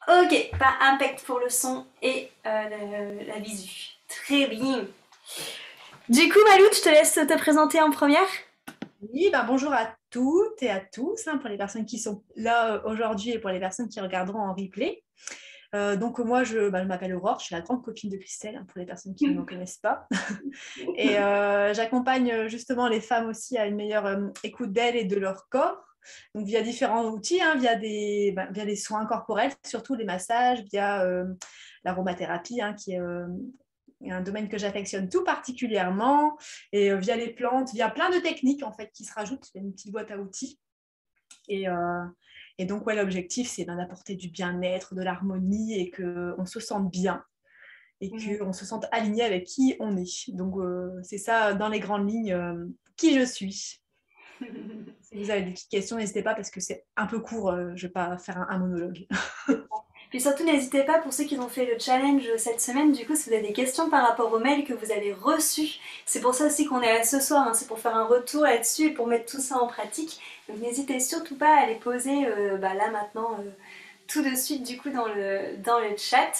Ok, pas impact pour le son et la visu. Très bien. Du coup, Malou, je te laisse te présenter en première. Oui, ben bonjour à toutes et à tous, hein, pour les personnes qui sont là aujourd'hui et pour les personnes qui regarderont en replay. Donc moi, je m'appelle Aurore, je suis la grande copine de Christelle, hein, pour les personnes qui ne me connaissent pas. Et j'accompagne justement les femmes aussi à une meilleure écoute d'elles et de leur corps. Donc via différents outils, hein, via des soins corporels, surtout les massages, via l'aromathérapie, hein, qui est un domaine que j'affectionne tout particulièrement, et via les plantes, via plein de techniques en fait qui se rajoutent. Il y a une petite boîte à outils. Et, euh, et donc, ouais, l'objectif, c'est d'apporter du bien-être, de l'harmonie et qu'on se sente bien et Mhm. qu'on se sente aligné avec qui on est. Donc, c'est ça, dans les grandes lignes, qui je suis. Si vous avez des petites questions, n'hésitez pas parce que c'est un peu court, je ne vais pas faire un monologue. Puis surtout, n'hésitez pas pour ceux qui ont fait le challenge cette semaine, du coup, si vous avez des questions par rapport au mail que vous avez reçu, c'est pour ça aussi qu'on est là ce soir, hein, c'est pour faire un retour là-dessus et pour mettre tout ça en pratique. Donc n'hésitez surtout pas à les poser là maintenant, tout de suite du coup dans le chat.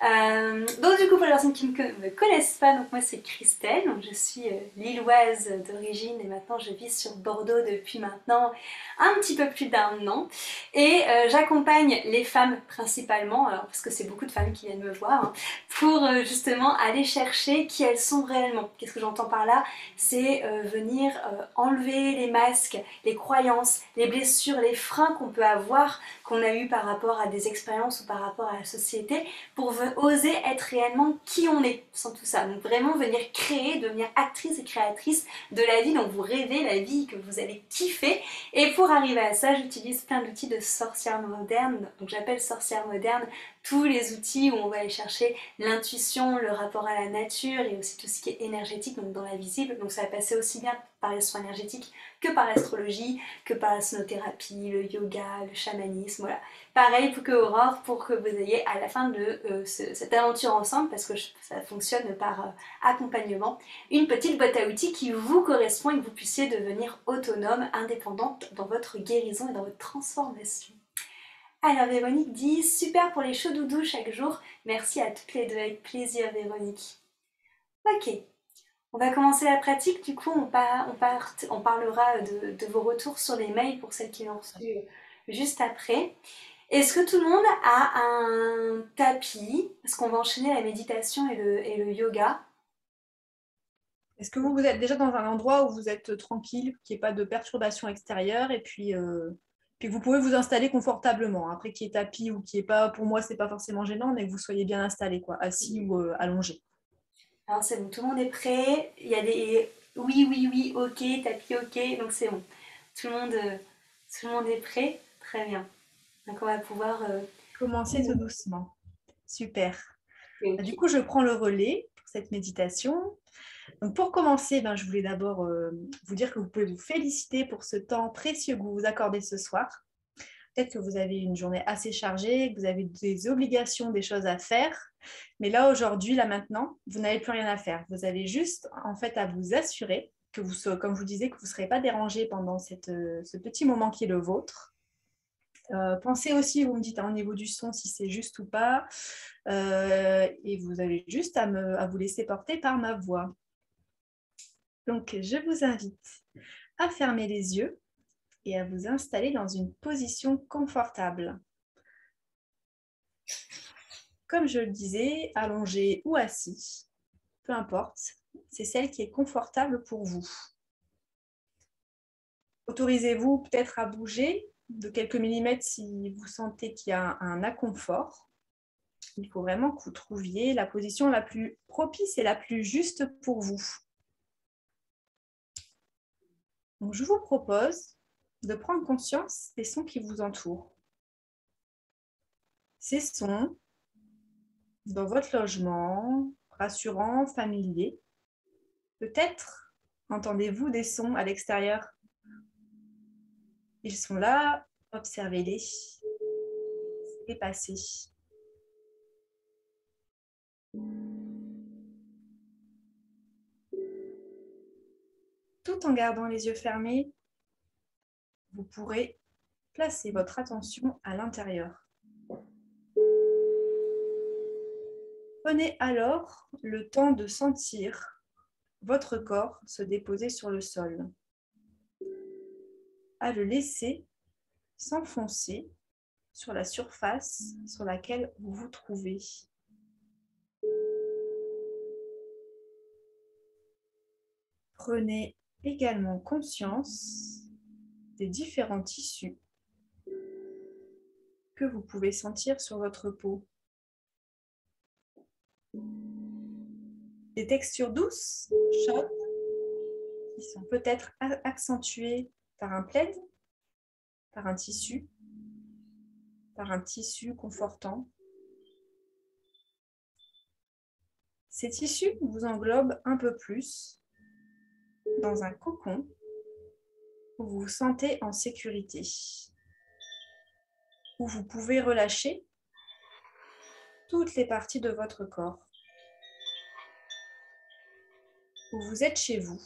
Donc du coup pour les personnes qui ne me connaissent pas, donc moi c'est Christelle, donc je suis lilloise d'origine et maintenant je vis sur Bordeaux depuis maintenant un petit peu plus d'un an et j'accompagne les femmes principalement, alors, parce que c'est beaucoup de femmes qui viennent me voir, hein, pour justement aller chercher qui elles sont réellement. Qu'est-ce que j'entends par là? C'est venir enlever les masques, les croyances, les blessures, les freins qu'on peut avoir, qu'on a eu par rapport à des expériences ou par rapport à la société, pour oser être réellement qui on est sans tout ça. Donc vraiment venir créer, devenir actrice et créatrice de la vie dont vous rêvez, la vie que vous allez kiffer. Et pour arriver à ça, j'utilise plein d'outils de sorcière moderne. Donc j'appelle sorcière moderne tous les outils où on va aller chercher l'intuition, le rapport à la nature et aussi tout ce qui est énergétique, donc dans la visible. Donc ça va passer aussi bien par les soins énergétiques que par l'astrologie, que par la sonothérapie, le yoga, le chamanisme, voilà. Pareil pour que Aurore, pour que vous ayez à la fin de cette aventure ensemble, parce que ça fonctionne par accompagnement, une petite boîte à outils qui vous correspond et que vous puissiez devenir autonome, indépendante dans votre guérison et dans votre transformation. Alors Véronique dit super pour les chauds doudous chaque jour. Merci à toutes les deux, avec plaisir Véronique. Ok, on va commencer la pratique. Du coup, on parlera de vos retours sur les mails pour celles qui l'ont reçu juste après. Est-ce que tout le monde a un tapis? Parce qu'on va enchaîner la méditation et le yoga. Est-ce que vous êtes déjà dans un endroit où vous êtes tranquille, qu'il n'y ait pas de perturbations extérieures et puis vous pouvez vous installer confortablement. Après, qu'il y ait tapis ou qu'il n'y ait pas, pour moi, c'est pas forcément gênant, mais que vous soyez bien installé, quoi, assis ou allongé. Alors c'est bon, tout le monde est prêt. Il y a des oui, oui, oui, ok, tapis, ok. Donc c'est bon. Tout le monde est prêt. Très bien. Donc on va pouvoir. Commencez tout doucement. Super. Du Ok. coup, je prends le relais pour cette méditation. Donc, pour commencer, ben, je voulais d'abord vous dire que vous pouvez vous féliciter pour ce temps précieux que vous vous accordez ce soir. Peut-être que vous avez une journée assez chargée, que vous avez des obligations, des choses à faire. Mais là, aujourd'hui, là maintenant, vous n'avez plus rien à faire. Vous avez juste, en fait, à vous assurer que comme je vous disais, que vous ne serez pas dérangé pendant ce petit moment qui est le vôtre. Pensez aussi, vous me dites hein, au niveau du son si c'est juste ou pas. Et vous avez juste à vous laisser porter par ma voix. Donc, je vous invite à fermer les yeux et à vous installer dans une position confortable. Comme je le disais, allongé ou assis, peu importe, c'est celle qui est confortable pour vous. Autorisez-vous peut-être à bouger de quelques millimètres si vous sentez qu'il y a un inconfort. Il faut vraiment que vous trouviez la position la plus propice et la plus juste pour vous. Donc, je vous propose de prendre conscience des sons qui vous entourent. Ces sons dans votre logement, rassurants, familiers. Peut-être entendez-vous des sons à l'extérieur. Ils sont là, observez-les, laissez-les passer. Tout en gardant les yeux fermés, vous pourrez placez votre attention à l'intérieur. Prenez alors le temps de sentir votre corps se déposer sur le sol, à le laisser s'enfoncer sur la surface sur laquelle vous vous trouvez. Prenez également conscience des différents tissus que vous pouvez sentir sur votre peau. Des textures douces, chaudes, qui sont peut-être accentuées par un plaid, par un tissu confortant. Ces tissus vous englobent un peu plus dans un cocon où vous vous sentez en sécurité, où vous pouvez relâcher toutes les parties de votre corps, où vous êtes chez vous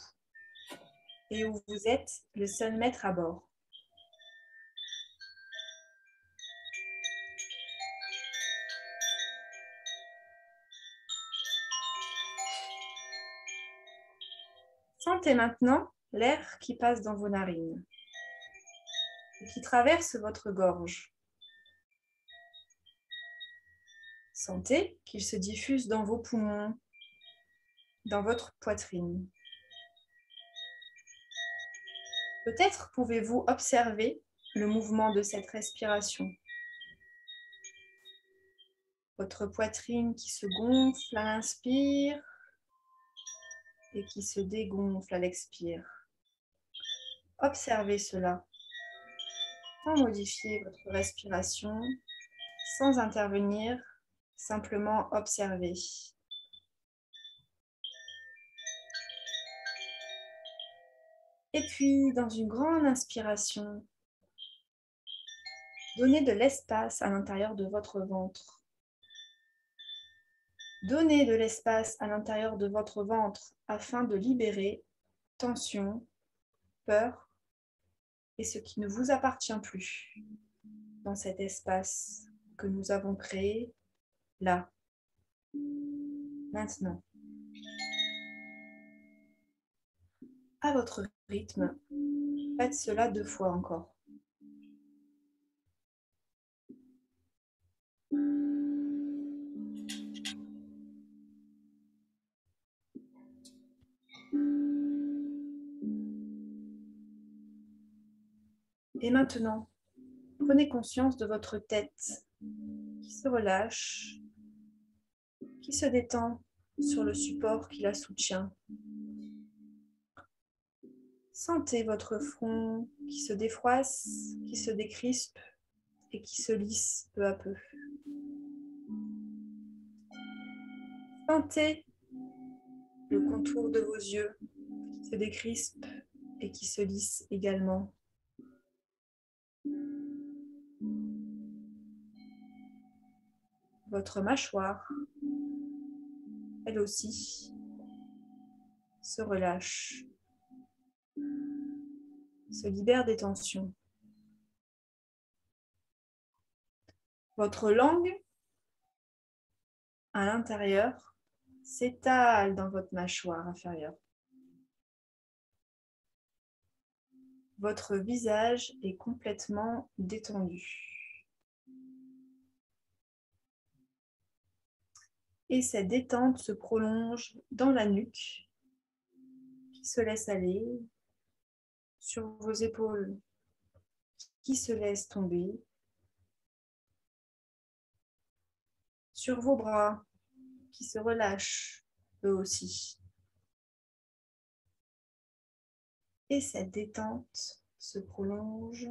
et où vous êtes le seul maître à bord. Sentez maintenant l'air qui passe dans vos narines et qui traverse votre gorge. Sentez qu'il se diffuse dans vos poumons, dans votre poitrine. Peut-être pouvez-vous observer le mouvement de cette respiration. Votre poitrine qui se gonfle à l'inspire et qui se dégonfle à l'expire. Observez cela sans modifier votre respiration, sans intervenir, simplement observer. Et puis, dans une grande inspiration, donnez de l'espace à l'intérieur de votre ventre. Donnez de l'espace à l'intérieur de votre ventre afin de libérer tension, peur et ce qui ne vous appartient plus dans cet espace que nous avons créé là, maintenant. À votre rythme, faites cela 2 fois encore. Et maintenant, prenez conscience de votre tête qui se relâche, qui se détend sur le support qui la soutient. Sentez votre front qui se défroisse, qui se décrispe et qui se lisse peu à peu. Sentez le contour de vos yeux qui se décrispe et qui se lisse également. Votre mâchoire, elle aussi, se relâche, se libère des tensions. Votre langue, à l'intérieur, s'étale dans votre mâchoire inférieure. Votre visage est complètement détendu. Et cette détente se prolonge dans la nuque, qui se laisse aller, sur vos épaules, qui se laissent tomber, sur vos bras, qui se relâchent eux aussi. Et cette détente se prolonge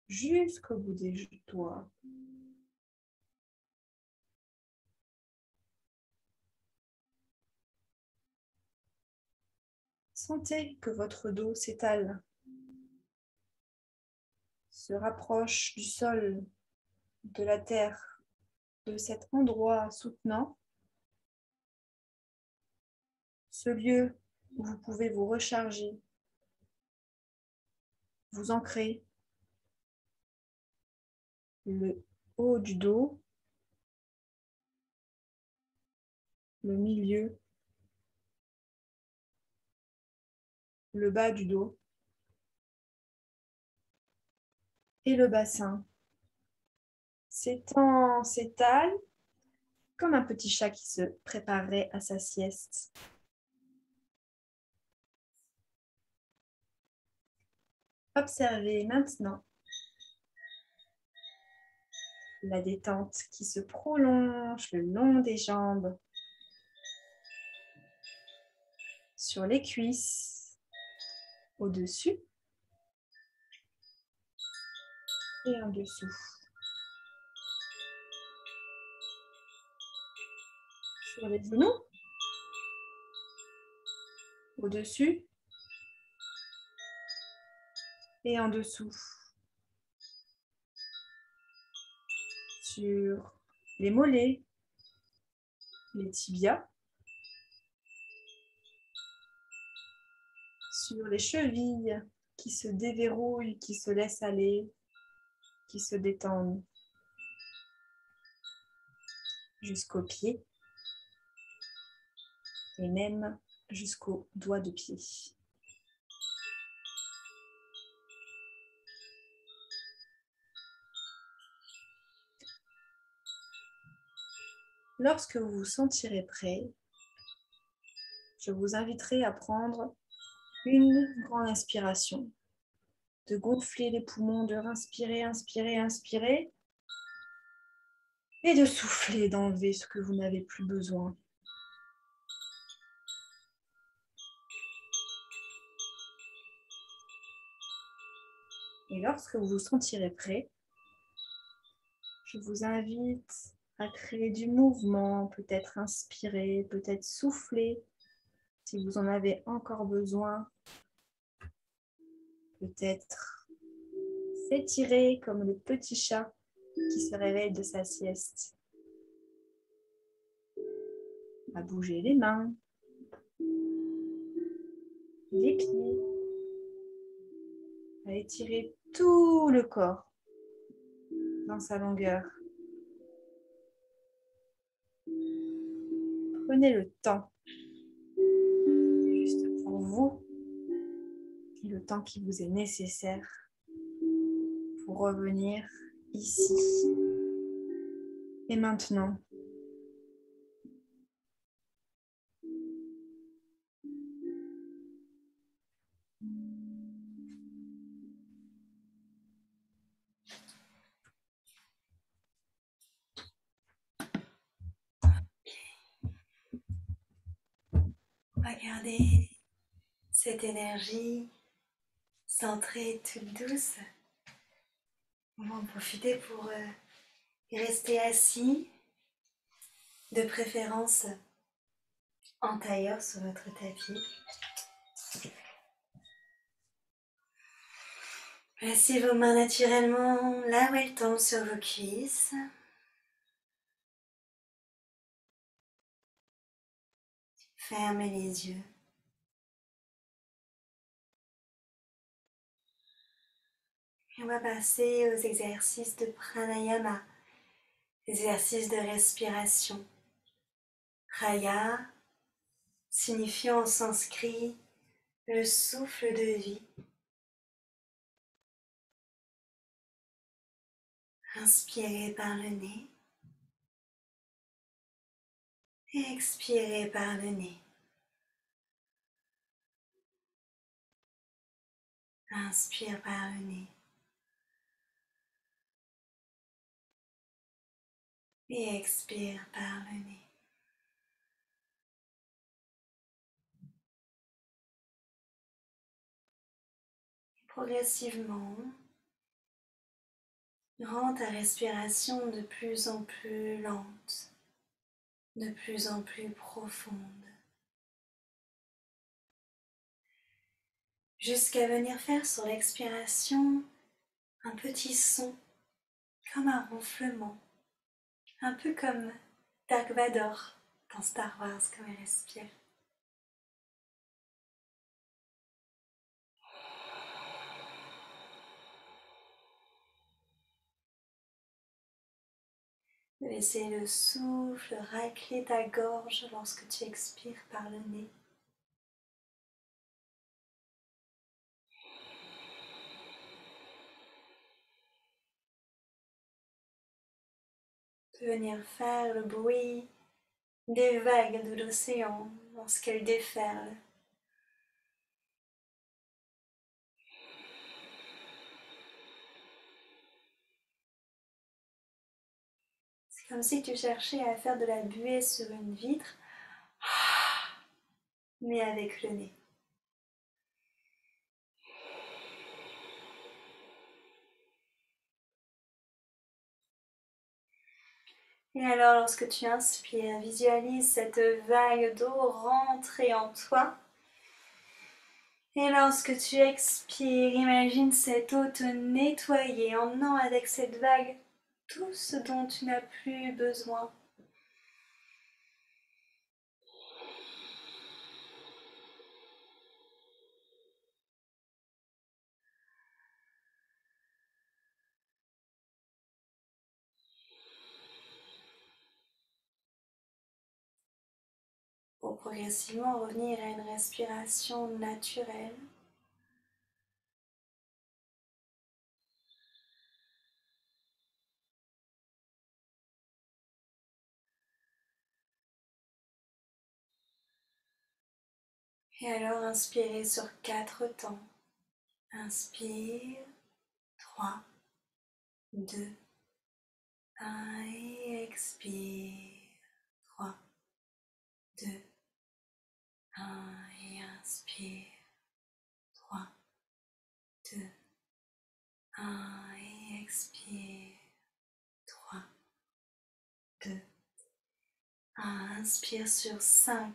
jusqu'au bout des doigts. Sentez que votre dos s'étale, se rapproche du sol, de la terre, de cet endroit soutenant, ce lieu où vous pouvez vous recharger, vous ancrer le haut du dos, le milieu, le bas du dos et le bassin. S'étend, s'étale comme un petit chat qui se préparerait à sa sieste. Observez maintenant la détente qui se prolonge le long des jambes, sur les cuisses, au-dessus et en dessous. Sur les genoux, au-dessus et en dessous. Sur les mollets, les tibias, sur les chevilles qui se déverrouillent, qui se laissent aller, qui se détendent jusqu'aux pieds et même jusqu'aux doigts de pied. Lorsque vous vous sentirez prêt, je vous inviterai à prendre une grande inspiration, de gonfler les poumons, de inspirer, inspirer, inspirer, et de souffler, d'enlever ce que vous n'avez plus besoin. Et lorsque vous vous sentirez prêt, je vous invite à créer du mouvement, peut-être inspirer, peut-être souffler, si vous en avez encore besoin. Peut-être s'étirer comme le petit chat qui se réveille de sa sieste. À bouger les mains, les pieds, à étirer tout le corps dans sa longueur. Prenez le temps, juste pour vous, et le temps qui vous est nécessaire pour revenir ici et maintenant. On va garder cette énergie centrée, toute douce. On va en profiter pour rester assis, de préférence en tailleur sur votre tapis. Placez vos mains naturellement là où elles tombent sur vos cuisses. Fermez les yeux. Et on va passer aux exercices de pranayama, exercices de respiration. Praya, signifiant en sanskrit le souffle de vie. Inspirez par le nez et expirez par le nez. Inspire par le nez et expire par le nez. Et progressivement, rends ta respiration de plus en plus lente, de plus en plus profonde, jusqu'à venir faire sur l'expiration un petit son, comme un ronflement, un peu comme Dark Vador dans Star Wars quand il respire. de laisser le souffle racler ta gorge lorsque tu expires par le nez. De venir faire le bruit des vagues de l'océan lorsqu'elles déferlent. C'est comme si tu cherchais à faire de la buée sur une vitre, mais avec le nez. Et alors, lorsque tu inspires, visualise cette vague d'eau rentrer en toi. Et lorsque tu expires, imagine cette eau te nettoyer, emmenant avec cette vague tout ce dont tu n'as plus besoin. Pour progressivement revenir à une respiration naturelle. Et alors, inspirez sur 4 temps. Inspire, 3, 2, 1 et expire. 3, 2, 1 et inspire. 3, 2, 1 et expire. 3, 2, 1. Inspire sur 5,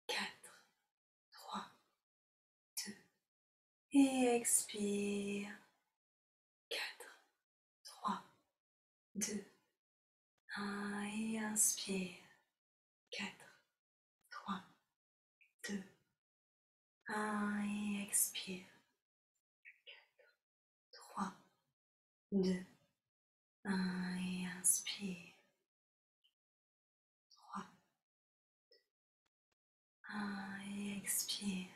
4, 3, 2 et expire. 4, 3, 2, 1 et inspire. 4, 3, 2, 1 et expire. 3, 2, 1 et inspire. 3, 1 et expire.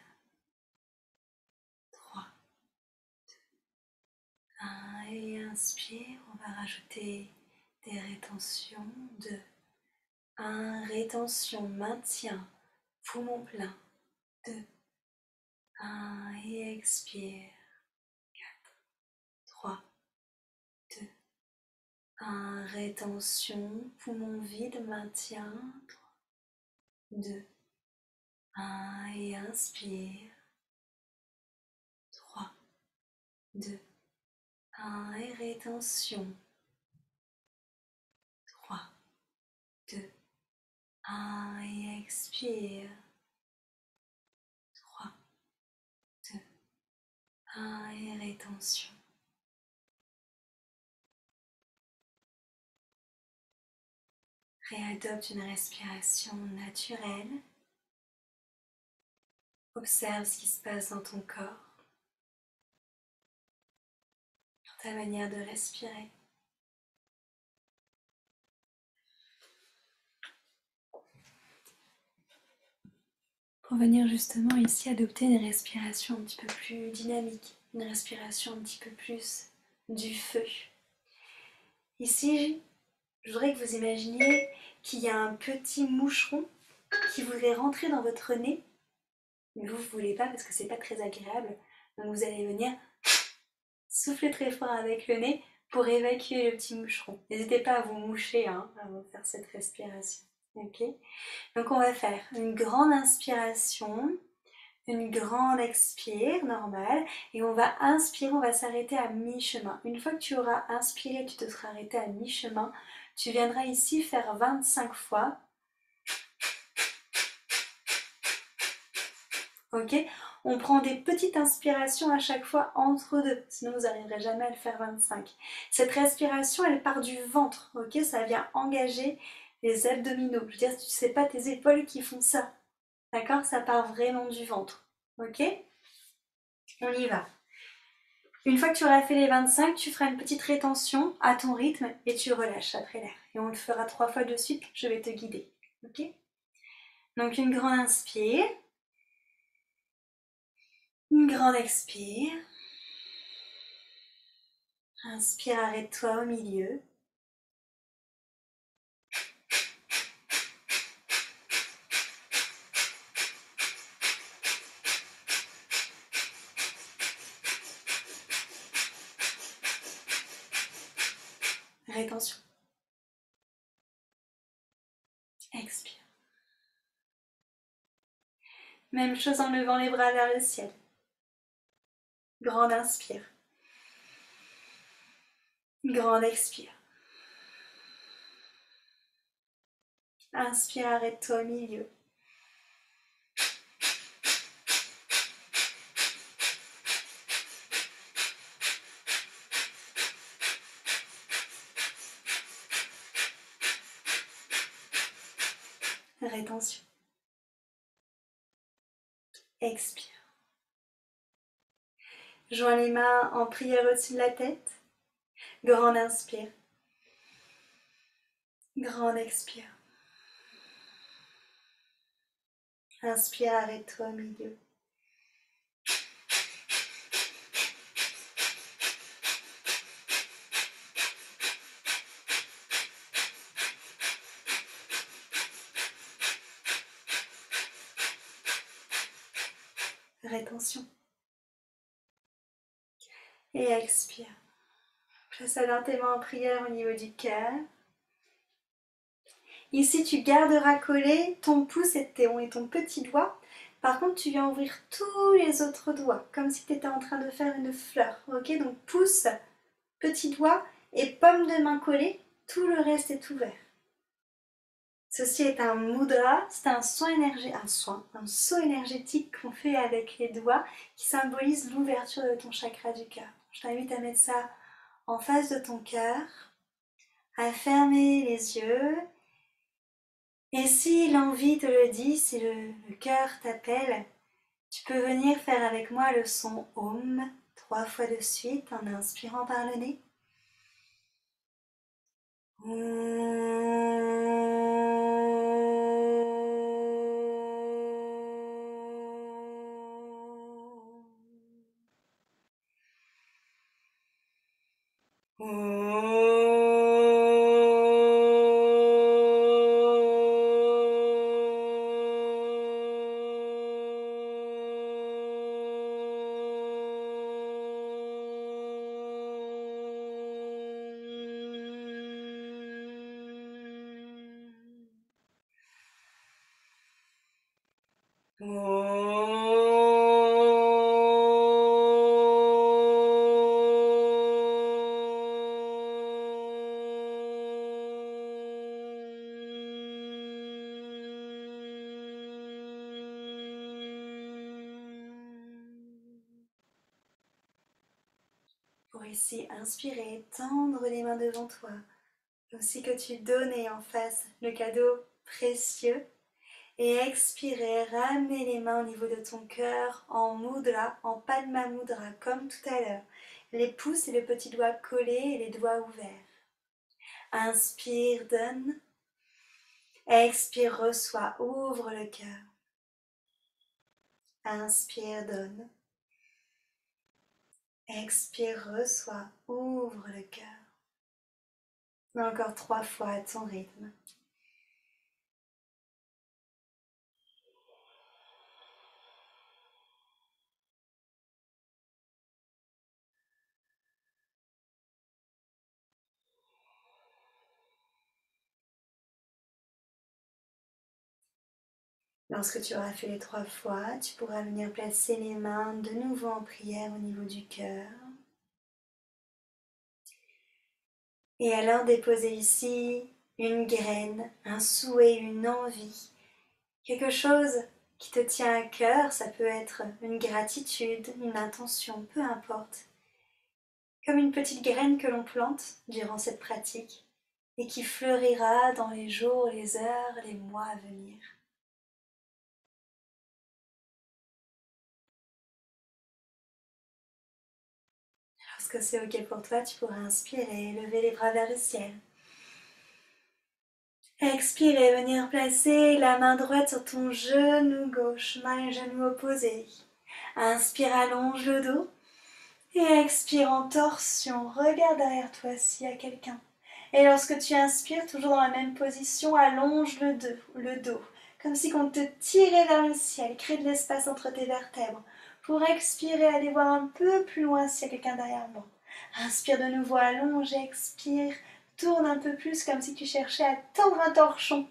3, 1 et inspire. On va rajouter des rétentions. 2, 1, rétention, maintien, poumon plein. 2, 1 et expire. 4, 3, 2, 1, rétention, poumon vide, maintien. 3, 2, 1 et inspire. 3, 2, 1 et rétention. 3, 2, 1 et expire. 3, 2, 1 et rétention. Réadopte une respiration naturelle. Observe ce qui se passe dans ton corps, dans ta manière de respirer. Pour venir justement ici adopter une respiration un petit peu plus dynamique, une respiration un petit peu plus du feu. Ici, je voudrais que vous imaginiez qu'il y a un petit moucheron qui voudrait rentrer dans votre nez, mais vous ne voulez pas parce que c'est pas très agréable. Donc vous allez venir souffler très fort avec le nez pour évacuer le petit moucheron. N'hésitez pas à vous moucher avant de faire cette respiration. Ok ? Donc on va faire une grande inspiration, une grande expire normale, et on va inspirer, on va s'arrêter à mi-chemin. Une fois que tu auras inspiré, tu te seras arrêté à mi-chemin, tu viendras ici faire 25 fois. Ok ? On prend des petites inspirations à chaque fois entre deux, sinon vous n'arriverez jamais à le faire 25. Cette respiration, elle part du ventre, ok ? Ça vient engager les abdominaux. Je veux dire, tu sais pas tes épaules qui font ça, d'accord ? Ça part vraiment du ventre, ok ? On y va. Une fois que tu auras fait les 25, tu feras une petite rétention à ton rythme et tu relâches après l'air. Et on le fera 3 fois de suite, je vais te guider. Ok? Donc une grande inspire. Une grande expire. Inspire, arrête-toi au milieu. Rétention. Expire. Même chose en levant les bras vers le ciel. Grande inspire. Grande expire. Inspire, arrête-toi au milieu. Rétention. Expire. Joins les mains en prière au-dessus de la tête. Grande inspire. Grande expire. Inspire, arrête-toi au milieu. Rétention. Et expire. Place alors tes mains en prière au niveau du cœur. Ici, tu garderas collé ton pouce et ton petit doigt. Par contre, tu viens ouvrir tous les autres doigts, comme si tu étais en train de faire une fleur. Ok, donc pouce, petit doigt et paume de main collée, tout le reste est ouvert. Ceci est un mudra, c'est un saut énergétique qu'on fait avec les doigts qui symbolise l'ouverture de ton chakra du cœur. Je t'invite à mettre ça en face de ton cœur, à fermer les yeux. Et si l'envie te le dit, si le cœur t'appelle, tu peux venir faire avec moi le son Om 3 fois de suite en inspirant par le nez. Pour ici inspirer, tendre les mains devant toi, aussi que tu donnais en face le cadeau précieux. Et expirer, ramener les mains au niveau de ton cœur en mudra, en Padma Mudra, comme tout à l'heure. Les pouces et le petit doigt collés et les doigts ouverts. Inspire, donne. Expire, reçois, ouvre le cœur. Inspire, donne. Expire, reçois, ouvre le cœur. Encore 3 fois à ton rythme. Lorsque tu auras fait les 3 fois, tu pourras venir placer les mains de nouveau en prière au niveau du cœur. Et alors déposer ici une graine, un souhait, une envie, quelque chose qui te tient à cœur, ça peut être une gratitude, une intention, peu importe. Comme une petite graine que l'on plante durant cette pratique et qui fleurira dans les jours, les heures, les mois à venir. Lorsque c'est ok pour toi, tu pourras inspirer, lever les bras vers le ciel. Expirez, venir placer la main droite sur ton genou gauche, main et genou opposés. Inspire, allonge le dos. Et expire en torsion, regarde derrière toi s'il y a quelqu'un. Et lorsque tu inspires, toujours dans la même position, allonge le dos, comme si on te tirait vers le ciel, crée de l'espace entre tes vertèbres. Pour expirer, aller voir un peu plus loin s'il y a quelqu'un derrière moi. Inspire de nouveau, allonge, expire, tourne un peu plus comme si tu cherchais à tendre un torchon.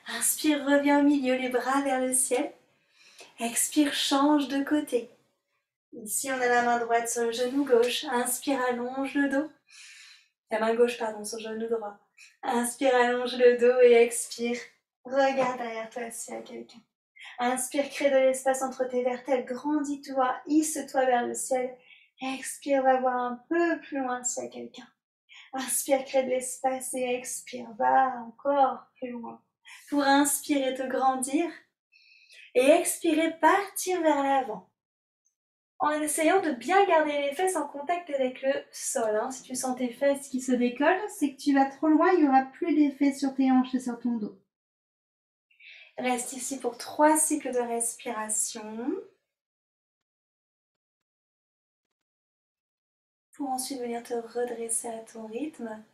Inspire, reviens au milieu, les bras vers le ciel. Expire, change de côté. Ici, on a la main droite sur le genou gauche. Inspire, allonge le dos. La main gauche, pardon, sur le genou droit. Inspire, allonge le dos et expire. Regarde derrière toi s'il y a quelqu'un. Inspire, crée de l'espace entre tes vertèbres. Grandis-toi, hisse-toi vers le ciel. Expire, va voir un peu plus loin s'il y a quelqu'un. Inspire, crée de l'espace et expire, va encore plus loin. Pour inspirer, te grandir. Et expirer, partir vers l'avant. En essayant de bien garder les fesses en contact avec le sol. Si tu sens tes fesses qui se décollent, c'est que tu vas trop loin, il n'y aura plus d'effet sur tes hanches et sur ton dos. Reste ici pour 3 cycles de respiration. Pour ensuite venir te redresser à ton rythme.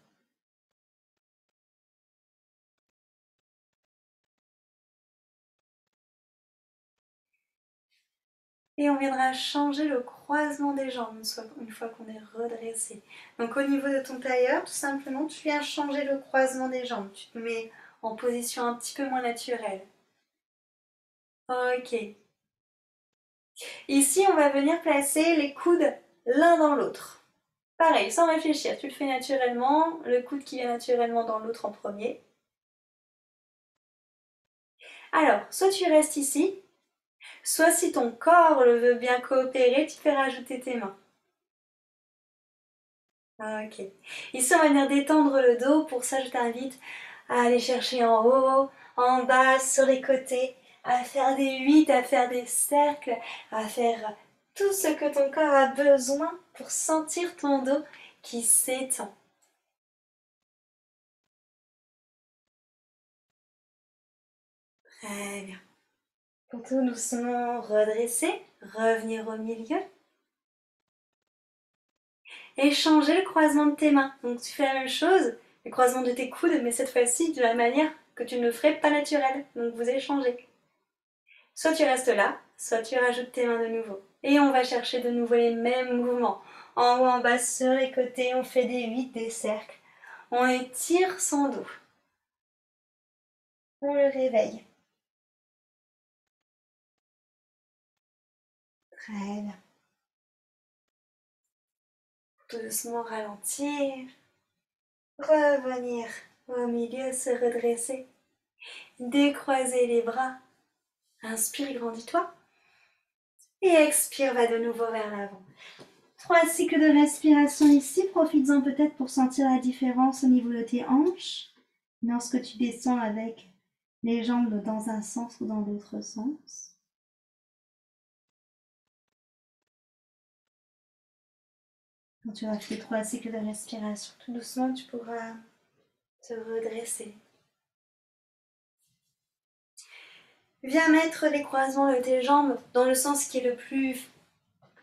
Et on viendra changer le croisement des jambes une fois qu'on est redressé. Donc au niveau de ton tailleur, tout simplement, tu viens changer le croisement des jambes. Tu te mets en position un petit peu moins naturelle. Ok. Ici, on va venir placer les coudes l'un dans l'autre. Pareil, sans réfléchir, tu le fais naturellement, le coude qui vient naturellement dans l'autre en premier. Alors, soit tu restes ici, soit si ton corps le veut bien coopérer, tu peux rajouter tes mains. Ok. Ici, on va venir détendre le dos. Pour ça, je t'invite à aller chercher en haut, en bas, sur les côtés, à faire des 8, à faire des cercles, à faire tout ce que ton corps a besoin pour sentir ton dos qui s'étend. Très bien. Pour tout doucement redresser, revenir au milieu. Et changer le croisement de tes mains. Donc tu fais la même chose, le croisement de tes coudes, mais cette fois-ci de la manière que tu ne le ferais pas naturelle. Donc vous échangez. Soit tu restes là, soit tu rajoutes tes mains de nouveau. Et on va chercher de nouveau les mêmes mouvements. En haut, en bas, sur les côtés, on fait des 8, des cercles. On étire son dos. On le réveille. Très bien. Tout doucement ralentir. Revenir au milieu, se redresser. Décroiser les bras. Inspire, grandis-toi. Et expire, va de nouveau vers l'avant. 3 cycles de respiration ici. Profites-en peut-être pour sentir la différence au niveau de tes hanches. Lorsque tu descends avec les jambes dans un sens ou dans l'autre sens. Quand tu auras fait 3 cycles de respiration, tout doucement, tu pourras te redresser. Viens mettre les croisements de tes jambes dans le sens qui est le plus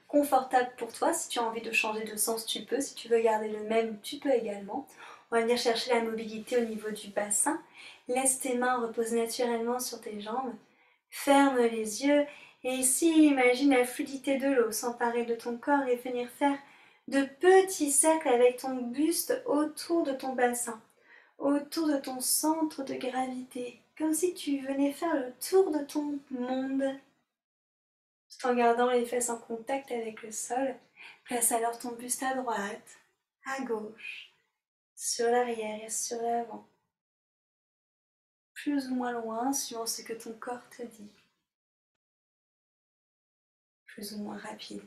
confortable pour toi. Si tu as envie de changer de sens, tu peux. Si tu veux garder le même, tu peux également. On va venir chercher la mobilité au niveau du bassin. Laisse tes mains reposer naturellement sur tes jambes. Ferme les yeux. Et ici, imagine la fluidité de l'eau s'emparer de ton corps et venir faire de petits cercles avec ton buste autour de ton bassin, autour de ton centre de gravité, comme si tu venais faire le tour de ton monde. Tout en gardant les fesses en contact avec le sol, place alors ton buste à droite, à gauche, sur l'arrière et sur l'avant. Plus ou moins loin, suivant ce que ton corps te dit. Plus ou moins rapide.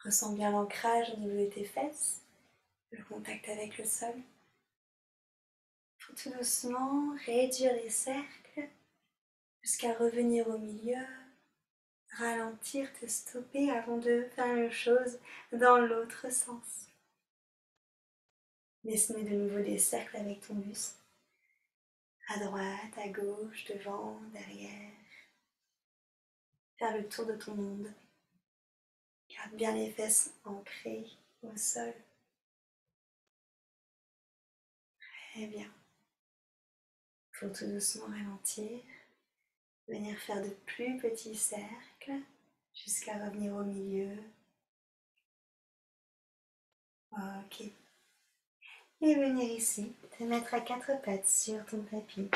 Ressens bien l'ancrage au niveau de tes fesses, le contact avec le sol. Pour tout doucement réduire les cercles jusqu'à revenir au milieu. ralentir, te stopper avant de faire la même chose dans l'autre sens. Dessiner de nouveau des cercles avec ton buste. À droite, à gauche, devant, derrière. Faire le tour de ton monde. Garde bien les fesses ancrées au sol. Très bien. Il faut tout doucement ralentir. Venir faire de plus petits cercles jusqu'à revenir au milieu. Ok. Et venir ici, te mettre à quatre pattes sur ton tapis.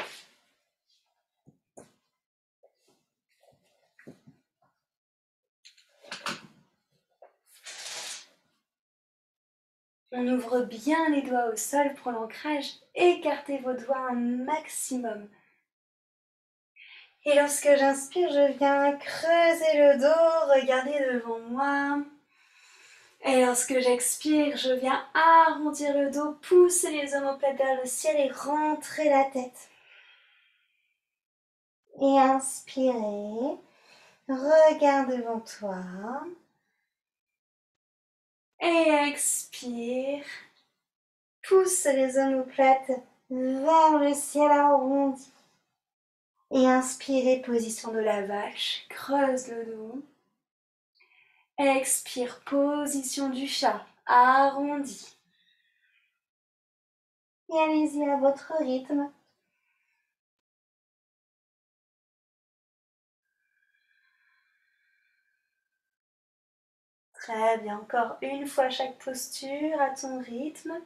On ouvre bien les doigts au sol pour l'ancrage. Écartez vos doigts un maximum. Et lorsque j'inspire, je viens creuser le dos, regarder devant moi. Et lorsque j'expire, je viens arrondir le dos, pousser les omoplates vers le ciel et rentrer la tête. Et inspirez, regarde devant toi. Et expire, pousse les omoplates vers le ciel arrondi. Et inspirez, position de la vache, creuse le dos. Expire, position du chat, arrondi. Et allez-y à votre rythme. Très bien, encore une fois chaque posture à ton rythme.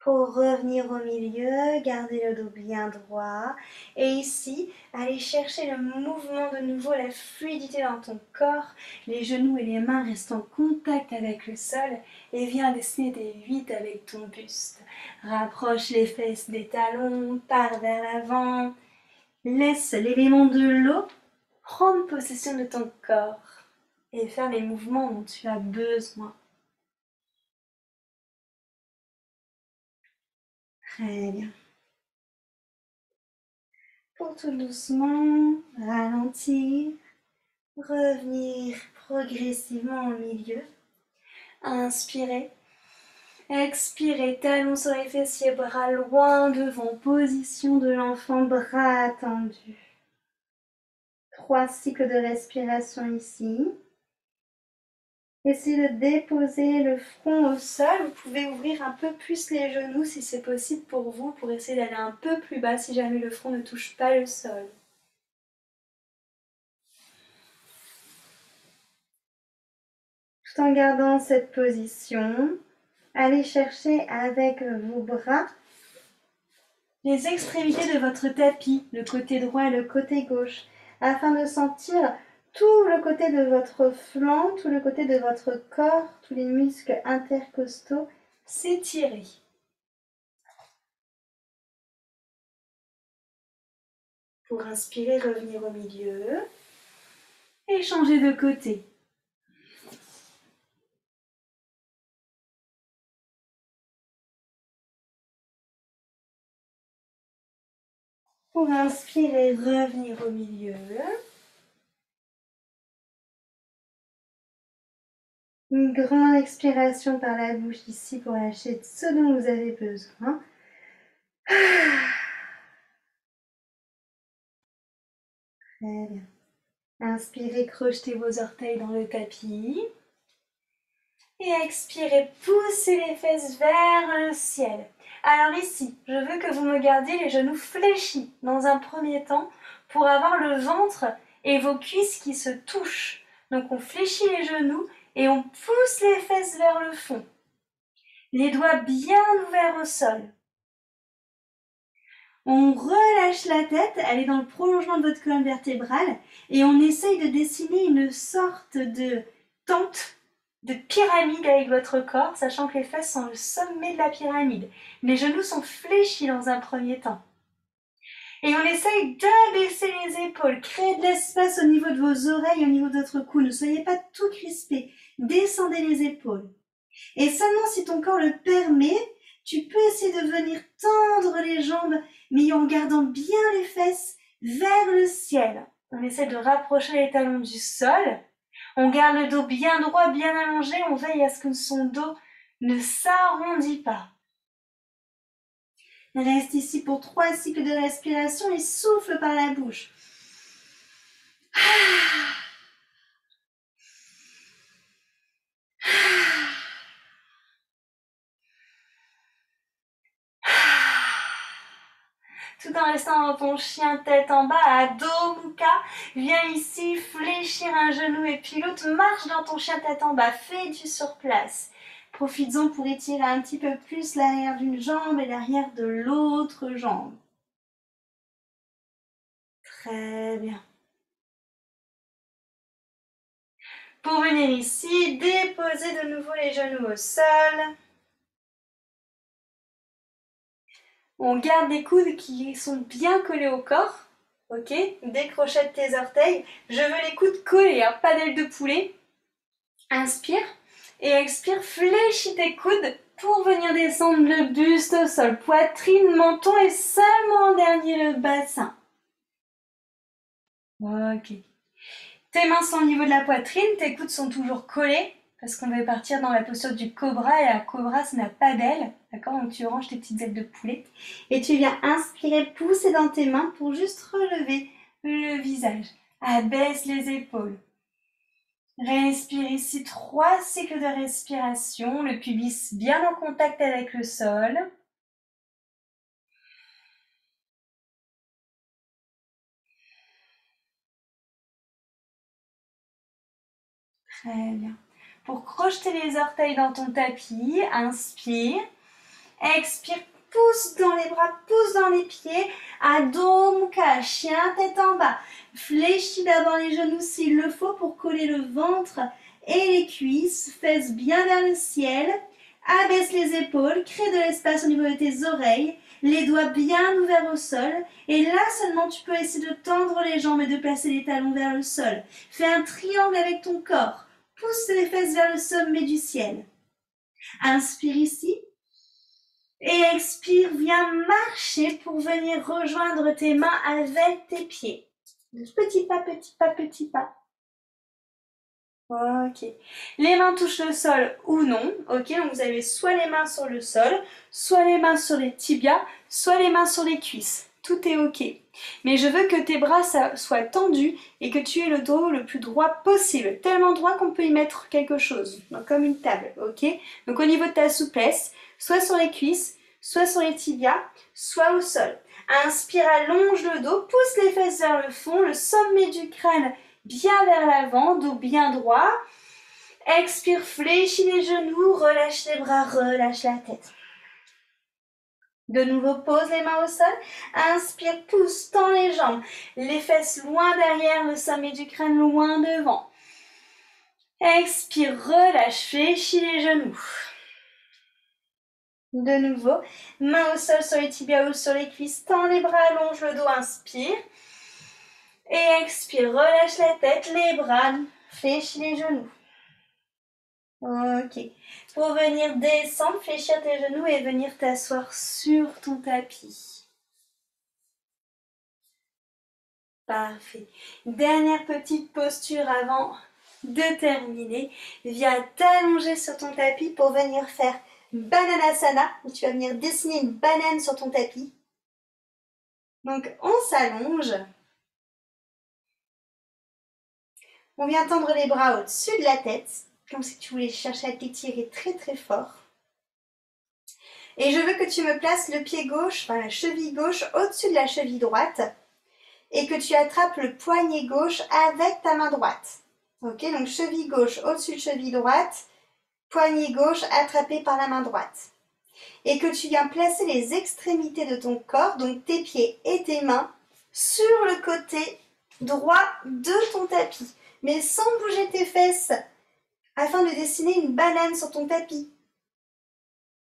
Pour revenir au milieu, gardez le dos bien droit. Et ici, allez chercher le mouvement de nouveau, la fluidité dans ton corps. Les genoux et les mains restent en contact avec le sol. Et viens dessiner des 8 avec ton buste. Rapproche les fesses des talons, pars vers l'avant. Laisse l'élément de l'eau prendre possession de ton corps et faire les mouvements dont tu as besoin. Très bien. Pour tout doucement, ralentir, revenir progressivement au milieu. Inspirez. Expirez, talons sur les fessiers, bras loin devant, position de l'enfant, bras tendus. 3 cycles de respiration ici. Essayez de déposer le front au sol. Vous pouvez ouvrir un peu plus les genoux si c'est possible pour vous, pour essayer d'aller un peu plus bas si jamais le front ne touche pas le sol. Tout en gardant cette position, allez chercher avec vos bras les extrémités de votre tapis, le côté droit et le côté gauche, afin de sentir tout le côté de votre flanc, tout le côté de votre corps, tous les muscles intercostaux s'étirer. Pour inspirer, revenir au milieu et changer de côté. Pour inspirer, revenir au milieu. Une grande expiration par la bouche ici pour lâcher ce dont vous avez besoin. Très bien. Inspirez, crochetez vos orteils dans le tapis. Et expirez, poussez les fesses vers le ciel. Alors ici, je veux que vous me gardiez les genoux fléchis dans un premier temps pour avoir le ventre et vos cuisses qui se touchent. Donc on fléchit les genoux et on pousse les fesses vers le fond. Les doigts bien ouverts au sol. On relâche la tête, elle est dans le prolongement de votre colonne vertébrale et on essaye de dessiner une sorte de tente, de pyramide avec votre corps, sachant que les fesses sont le sommet de la pyramide. Les genoux sont fléchis dans un premier temps. Et on essaye d'abaisser les épaules, créer de l'espace au niveau de vos oreilles, au niveau de votre cou. Ne soyez pas tout crispés, descendez les épaules. Et seulement si ton corps le permet, Tu peux essayer de venir tendre les jambes, mais en gardant bien les fesses vers le ciel. On essaie de rapprocher les talons du sol. On garde le dos bien droit, bien allongé. On veille à ce que son dos ne s'arrondit pas. Reste ici pour 3 cycles de respiration et souffle par la bouche. Tout en restant dans ton chien tête en bas, Adho Mukha. Viens ici fléchir un genou et puis l'autre. Marche dans ton chien tête en bas, fais du sur place. Profites-en pour étirer un petit peu plus l'arrière d'une jambe et l'arrière de l'autre jambe. Très bien. Pour venir ici, déposer de nouveau les genoux au sol. On garde les coudes qui sont bien collés au corps. Ok, décrochette tes orteils. Je veux les coudes collés, hein, pas d'aile de poulet. Inspire et expire, fléchis tes coudes pour venir descendre le buste au sol. Poitrine, menton et seulement en dernier le bassin. Ok. Tes mains sont au niveau de la poitrine, tes coudes sont toujours collés parce qu'on va partir dans la posture du cobra et la cobra ça n'a pas d'ailes, d'accord? Donc tu ranges tes petites ailes de poulet et tu viens inspirer, pousser dans tes mains pour juste relever le visage. Abaisse les épaules. Respire ici 3 cycles de respiration, le pubis bien en contact avec le sol. Très bien. Pour crocheter les orteils dans ton tapis, inspire. Expire, pousse dans les bras, pousse dans les pieds. Adho Mukha, chien tête en bas. Fléchis d'abord les genoux s'il le faut pour coller le ventre et les cuisses. Fesses bien vers le ciel. Abaisse les épaules, crée de l'espace au niveau de tes oreilles. Les doigts bien ouverts au sol. Et là seulement tu peux essayer de tendre les jambes et de placer les talons vers le sol. Fais un triangle avec ton corps. Pousse les fesses vers le sommet du ciel. Inspire ici. Et expire, viens marcher pour venir rejoindre tes mains avec tes pieds. Petit pas, petit pas, petit pas. Ok. Les mains touchent le sol ou non. Ok, donc vous avez soit les mains sur le sol, soit les mains sur les tibias, soit les mains sur les cuisses. Tout est ok. Mais je veux que tes bras soient tendus et que tu aies le dos le plus droit possible. Tellement droit qu'on peut y mettre quelque chose, donc comme une table. Ok. Donc au niveau de ta souplesse, soit sur les cuisses, soit sur les tibias, soit au sol. Inspire, allonge le dos, pousse les fesses vers le fond, le sommet du crâne bien vers l'avant, dos bien droit. Expire, fléchis les genoux, relâche les bras, relâche la tête. De nouveau, pose les mains au sol. Inspire, pousse, tends les jambes. Les fesses loin derrière, le sommet du crâne loin devant. Expire, relâche, fléchis les genoux. De nouveau, main au sol sur les tibias ou sur les cuisses. Tends les bras, allonge le dos, inspire. Et expire, relâche la tête, les bras, fléchis les genoux. Ok. Pour venir descendre, fléchir tes genoux et venir t'asseoir sur ton tapis. Parfait. Dernière petite posture avant de terminer. Viens t'allonger sur ton tapis pour venir faire Bananasana, où tu vas venir dessiner une banane sur ton tapis. Donc on s'allonge. On vient tendre les bras au-dessus de la tête, comme si tu voulais chercher à t'étirer très très fort. Et je veux que tu me places le pied gauche, enfin la cheville gauche, au-dessus de la cheville droite. Et que tu attrapes le poignet gauche avec ta main droite. Ok, donc cheville gauche au-dessus de cheville droite, poignet gauche attrapé par la main droite. Et que tu viens placer les extrémités de ton corps, donc tes pieds et tes mains, sur le côté droit de ton tapis. Mais sans bouger tes fesses, afin de dessiner une banane sur ton tapis.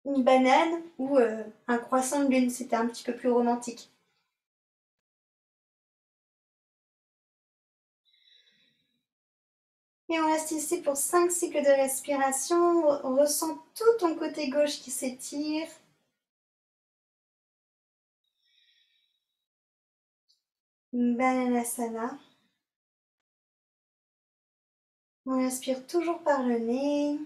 Une banane ou un croissant de lune, c'était un petit peu plus romantique. Et on reste ici pour 5 cycles de respiration. Ressens tout ton côté gauche qui s'étire. Bananasana. On inspire toujours par le nez.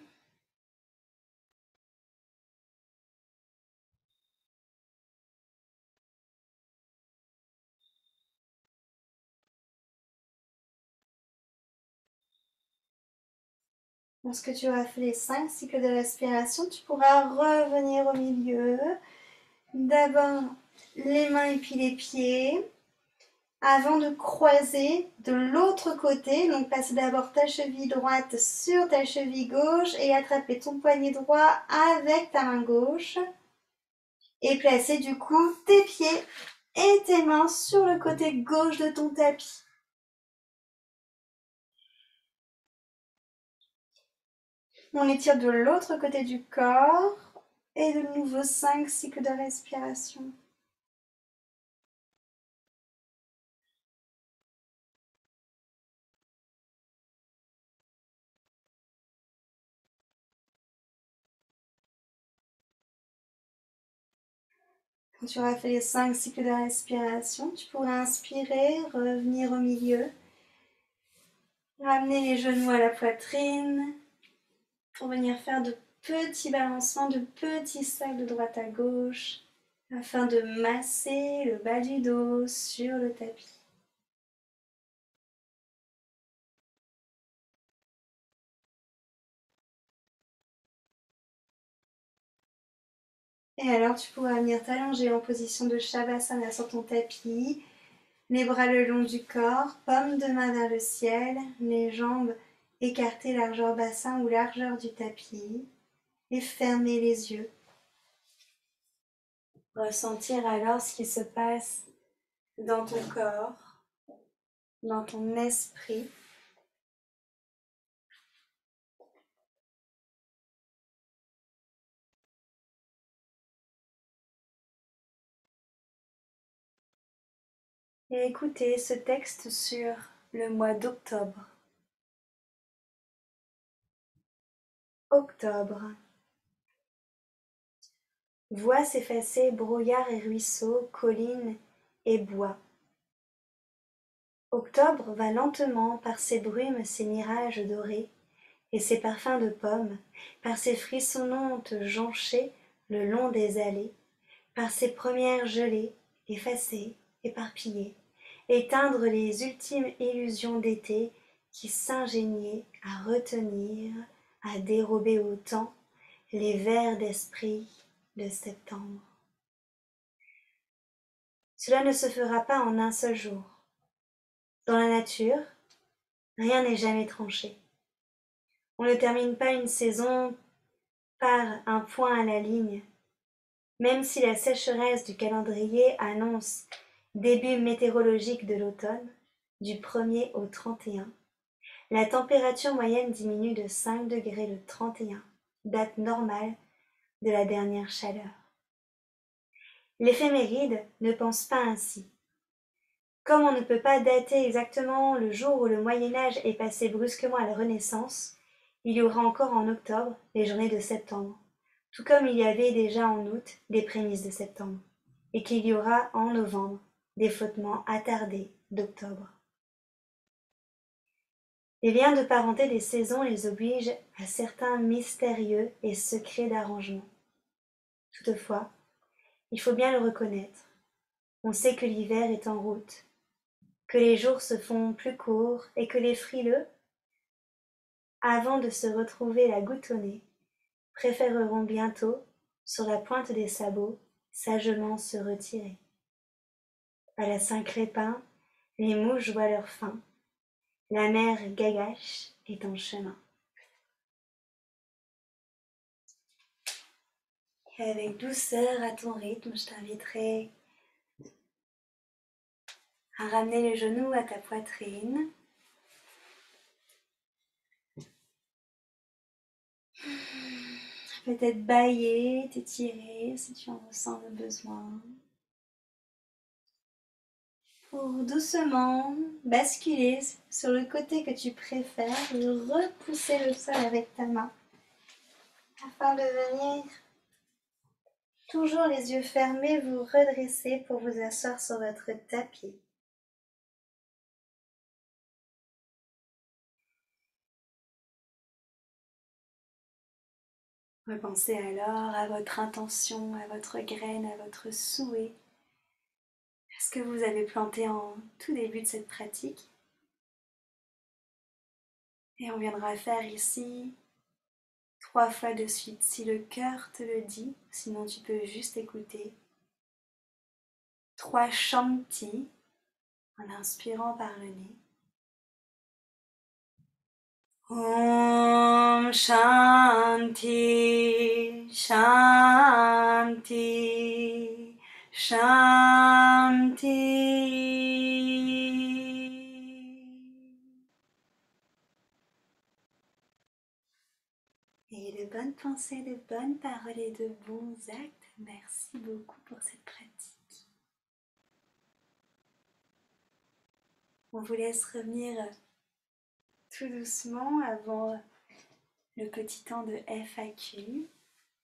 Lorsque tu auras fait les 5 cycles de respiration, tu pourras revenir au milieu. D'abord les mains et puis les pieds. Avant de croiser de l'autre côté, donc passer d'abord ta cheville droite sur ta cheville gauche et attraper ton poignet droit avec ta main gauche. Et placer du coup tes pieds et tes mains sur le côté gauche de ton tapis. On étire de l'autre côté du corps et de nouveau 5 cycles de respiration. Quand tu auras fait les 5 cycles de respiration, tu pourras inspirer, revenir au milieu, ramener les genoux à la poitrine pour venir faire de petits balancements, de petits sacs de droite à gauche afin de masser le bas du dos sur le tapis. Et alors tu pourras venir t'allonger en position de Shavasana sur ton tapis, les bras le long du corps, paume de main vers le ciel, les jambes écartées largeur bassin ou largeur du tapis, et fermer les yeux. Ressentir alors ce qui se passe dans ton corps, dans ton esprit. Et écouter ce texte sur le mois d'octobre. Octobre. Vois s'effacer brouillard et ruisseaux, collines et bois. Octobre va lentement par ses brumes, ses mirages dorés, et ses parfums de pommes, par ses frissonnantes jonchées le long des allées, par ses premières gelées, effacées, éparpillées, éteindre les ultimes illusions d'été qui s'ingéniaient à retenir, à dérober au temps les vers d'esprit de septembre. Cela ne se fera pas en un seul jour. Dans la nature, rien n'est jamais tranché. On ne termine pas une saison par un point à la ligne, même si la sécheresse du calendrier annonce début météorologique de l'automne, du 1er au 31. La température moyenne diminue de 5 degrés le 31, date normale de la dernière chaleur. L'éphéméride ne pense pas ainsi. Comme on ne peut pas dater exactement le jour où le Moyen-Âge est passé brusquement à la Renaissance, il y aura encore en octobre les journées de septembre, tout comme il y avait déjà en août des prémices de septembre, et qu'il y aura en novembre des flottements attardés d'octobre. Les liens de parenté des saisons les obligent à certains mystérieux et secrets d'arrangement. Toutefois, il faut bien le reconnaître, on sait que l'hiver est en route, que les jours se font plus courts et que les frileux, avant de se retrouver la goutte au nez, préféreront bientôt, sur la pointe des sabots, sagement se retirer. À la Saint-Crépin, les mouches voient leur fin, la mer Gagache est en chemin. Et avec douceur, à ton rythme, je t'inviterai à ramener les genoux à ta poitrine. Peut-être bâiller, t'étirer si tu en ressens le besoin. Pour doucement basculer sur le côté que tu préfères et repousser le sol avec ta main afin de venir, toujours les yeux fermés, vous redresser pour vous asseoir sur votre tapis. Repensez alors à votre intention, à votre graine, à votre souhait, à ce que vous avez planté en tout début de cette pratique. Et on viendra faire ici 3 fois de suite si le cœur te le dit, sinon tu peux juste écouter. 3 shanti en inspirant par le nez. Om Shanti Shanti Shanti. Et de bonnes pensées, de bonnes paroles et de bons actes. Merci beaucoup pour cette pratique. On vous laisse revenir tout doucement avant le petit temps de FAQ.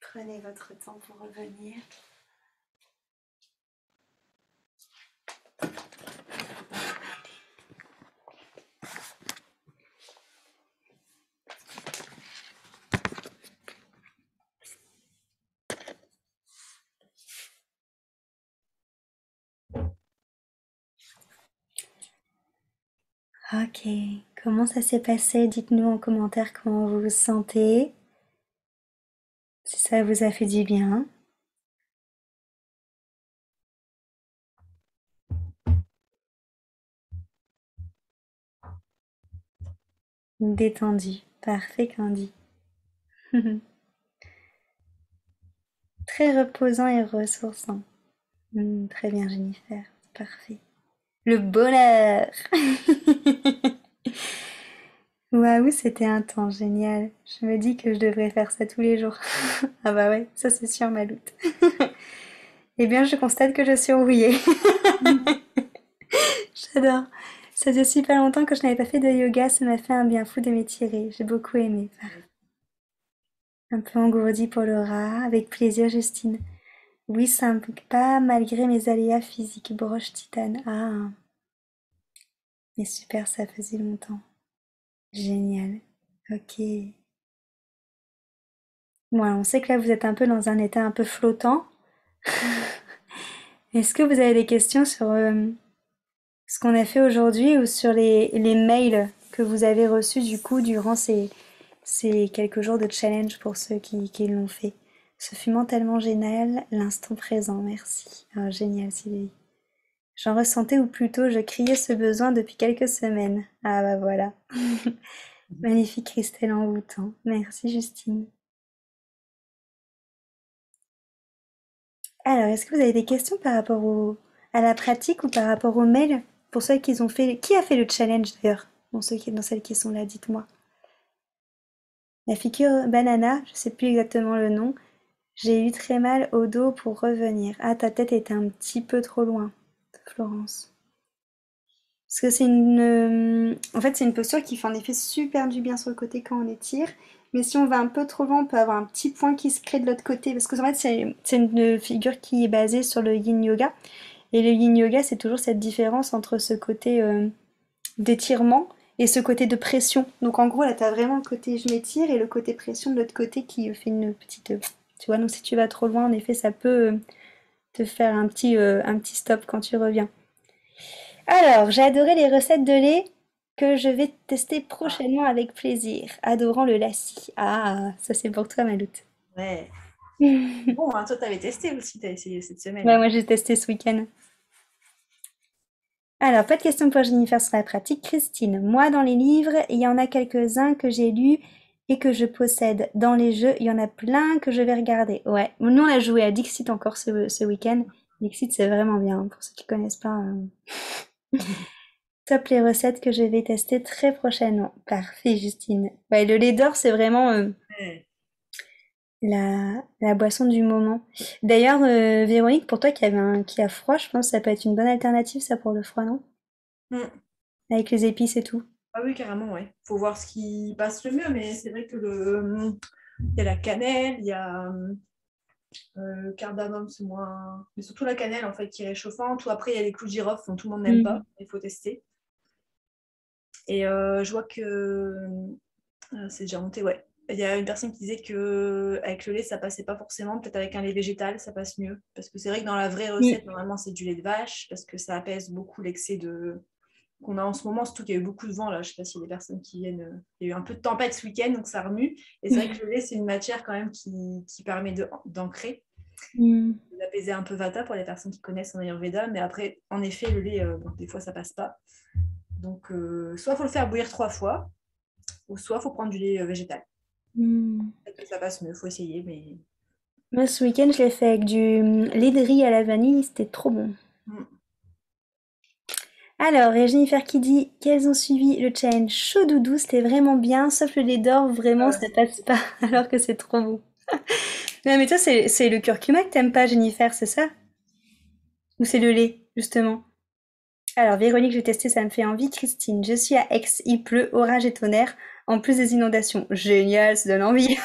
Prenez votre temps pour revenir. Ok, comment ça s'est passé? Dites-nous en commentaire comment vous vous sentez, si ça vous a fait du bien. Détendu, parfait Candy. Très reposant et ressourçant. Très bien Jennifer, parfait. Le bonheur. Waouh, c'était un temps génial. Je me dis que je devrais faire ça tous les jours. Ah bah ouais, ça c'est sûr, Maloute. Eh bien, je constate que je suis rouillée. J'adore. Ça faisait super longtemps que je n'avais pas fait de yoga, ça m'a fait un bien fou de m'étirer. J'ai beaucoup aimé. Un peu engourdi pour le rat, avec plaisir, Justine. Oui, sympa, malgré mes aléas physiques. Broche titane. Ah, mais super, ça faisait longtemps. Génial. Ok. Bon, on sait que là, vous êtes un peu dans un état un peu flottant. Est-ce que vous avez des questions sur ce qu'on a fait aujourd'hui ou sur les mails que vous avez reçus du coup durant ces quelques jours de challenge pour ceux qui l'ont fait? Ce fut mentalement génial, l'instant présent, merci. Ah, génial, Sylvie. J'en ressentais ou plutôt je criais ce besoin depuis quelques semaines. Ah bah voilà. Magnifique Christelle envoûtant. Merci Justine. Alors, est-ce que vous avez des questions par rapport à la pratique ou par rapport au mail? Pour ceux qui ont fait... Qui a fait le challenge d'ailleurs? Dans celles qui sont là, dites-moi. La figure banana, je sais plus exactement le nom. J'ai eu très mal au dos pour revenir. Ah, ta tête était un petit peu trop loin, Florence. Parce que c'est en fait, c'est une posture qui fait en effet super du bien sur le côté quand on étire. Mais si on va un peu trop loin, on peut avoir un petit point qui se crée de l'autre côté. Parce que en fait, c'est une figure qui est basée sur le yin yoga. Et le yin yoga, c'est toujours cette différence entre ce côté d'étirement et ce côté de pression. Donc en gros, là, tu as vraiment le côté je m'étire et le côté pression de l'autre côté qui fait une petite... tu vois, donc si tu vas trop loin, en effet, ça peut te faire un petit stop quand tu reviens. Alors, j'ai adoré les recettes de lait que je vais tester prochainement avec plaisir, adorant le lassi. Ah, ça c'est pour toi, Maloute. Ouais. Ouais, Bon, hein, toi, tu avais testé aussi, tu as essayé cette semaine. moi j'ai testé ce week-end. Alors, pas de question pour Jennifer sur la pratique. Christine, moi dans les livres, il y en a quelques-uns que j'ai lus et que je possède. Dans les jeux, il y en a plein que je vais regarder. Ouais, nous on a joué à Dixit encore ce week-end. Dixit c'est vraiment bien, pour ceux qui connaissent pas. Top les recettes que je vais tester très prochainement. Parfait, Justine. Ouais, le lait d'or, c'est vraiment Ouais. la boisson du moment. D'ailleurs, Véronique, pour toi qui a froid, je pense que ça peut être une bonne alternative, ça, pour le froid, non? Mm. Avec les épices et tout. Ah oui, carrément, ouais. Faut voir ce qui passe le mieux, mais c'est vrai que il y a la cannelle, il y a le cardamome, c'est moins. Mais surtout la cannelle, en fait, qui est réchauffante. Ou après, il y a les clous de girofle, dont tout le monde n'aime pas. Mhm. Il faut tester. Et je vois que c'est déjà monté, ouais. il y a une personne qui disait qu'avec le lait, ça passait pas forcément. Peut-être avec un lait végétal, ça passe mieux. Parce que c'est vrai que dans la vraie recette, normalement, c'est du lait de vache, parce que ça apaise beaucoup l'excès qu'on a en ce moment, surtout qu'il y a eu beaucoup de vent là. Je ne sais pas s'il y a des personnes qui viennent. Il y a eu un peu de tempête ce week-end, donc ça remue. Et c'est vrai que le lait, c'est une matière quand même qui permet d'ancrer, d'apaiser un peu Vata pour les personnes qui connaissent en Ayurveda. Mais après, en effet, le lait, bon, des fois, ça passe pas. Donc, soit il faut le faire bouillir 3 fois, ou soit il faut prendre du lait végétal. Peut-être que ça passe mieux, il faut essayer. Mais Moi, ce week-end, je l'ai fait avec du lait de riz à la vanille, c'était trop bon. Alors, il y a Jennifer qui dit qu'elles ont suivi le challenge chaud doudou, c'était vraiment bien, sauf le lait d'or, vraiment, ça passe pas, alors que c'est trop bon. Non, mais toi, c'est le curcuma que t'aimes pas, Jennifer, c'est ça? Ou c'est le lait, justement? Alors, Véronique, j'ai testé, ça me fait envie. Christine, je suis à Aix, il pleut, orage et tonnerre, en plus des inondations. Génial, ça donne envie.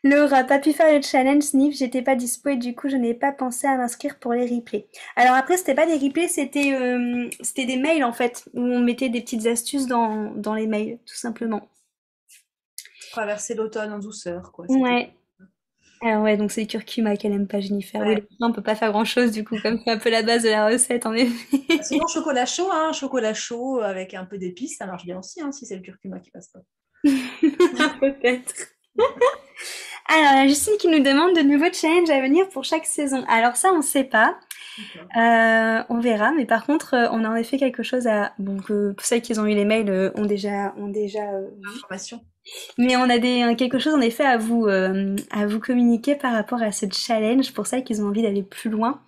Laura, pas pu faire le challenge Sniff, j'étais pas dispo et du coup je n'ai pas pensé à m'inscrire pour les replays. Alors après c'était pas des replays, c'était des mails en fait, où on mettait des petites astuces dans les mails, tout simplement. traverser l'automne en douceur, quoi. Ouais. Alors ouais, donc c'est le curcuma qu'elle aime pas Jennifer. Oui, Ouais. on peut pas faire grand chose du coup, comme c'est un peu la base de la recette en effet. Sinon, chocolat chaud avec un peu d'épices, ça marche bien aussi, hein, si c'est le curcuma qui passe pas. Peut-être. Alors, il y a Justine qui nous demande de nouveaux challenges à venir pour chaque saison. Alors ça, on sait pas. On verra, mais par contre, on a en effet quelque chose à... Bon, que pour celles qui ont eu les mails ont déjà vu. Information. Mais on a quelque chose en effet à vous communiquer par rapport à ce challenge pour celles qui ont envie d'aller plus loin,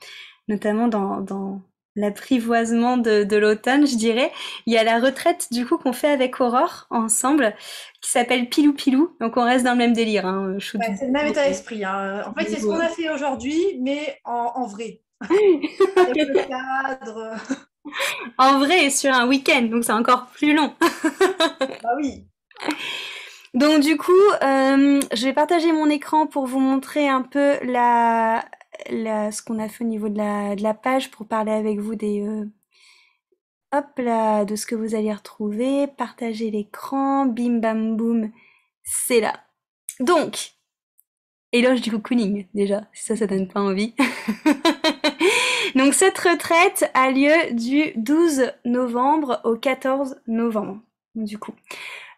notamment dans l'apprivoisement de l'automne, je dirais. Il y a la retraite du coup qu'on fait avec Aurore ensemble, qui s'appelle Pilou Pilou. Donc on reste dans le même délire. Hein, Ouais, c'est le même état d'esprit. Hein. En fait, c'est ce qu'on a fait aujourd'hui, mais en vrai. Avec le cadre. En vrai, sur un week-end, donc c'est encore plus long. Bah oui. Donc du coup, je vais partager mon écran pour vous montrer un peu ce qu'on a fait au niveau de la page pour parler avec vous hop là, de ce que vous allez retrouver. Partager l'écran, bim bam boum, c'est là. Donc, éloge du cocooning déjà, si ça donne pas envie. Donc cette retraite a lieu du 12 novembre au 14 novembre, du coup.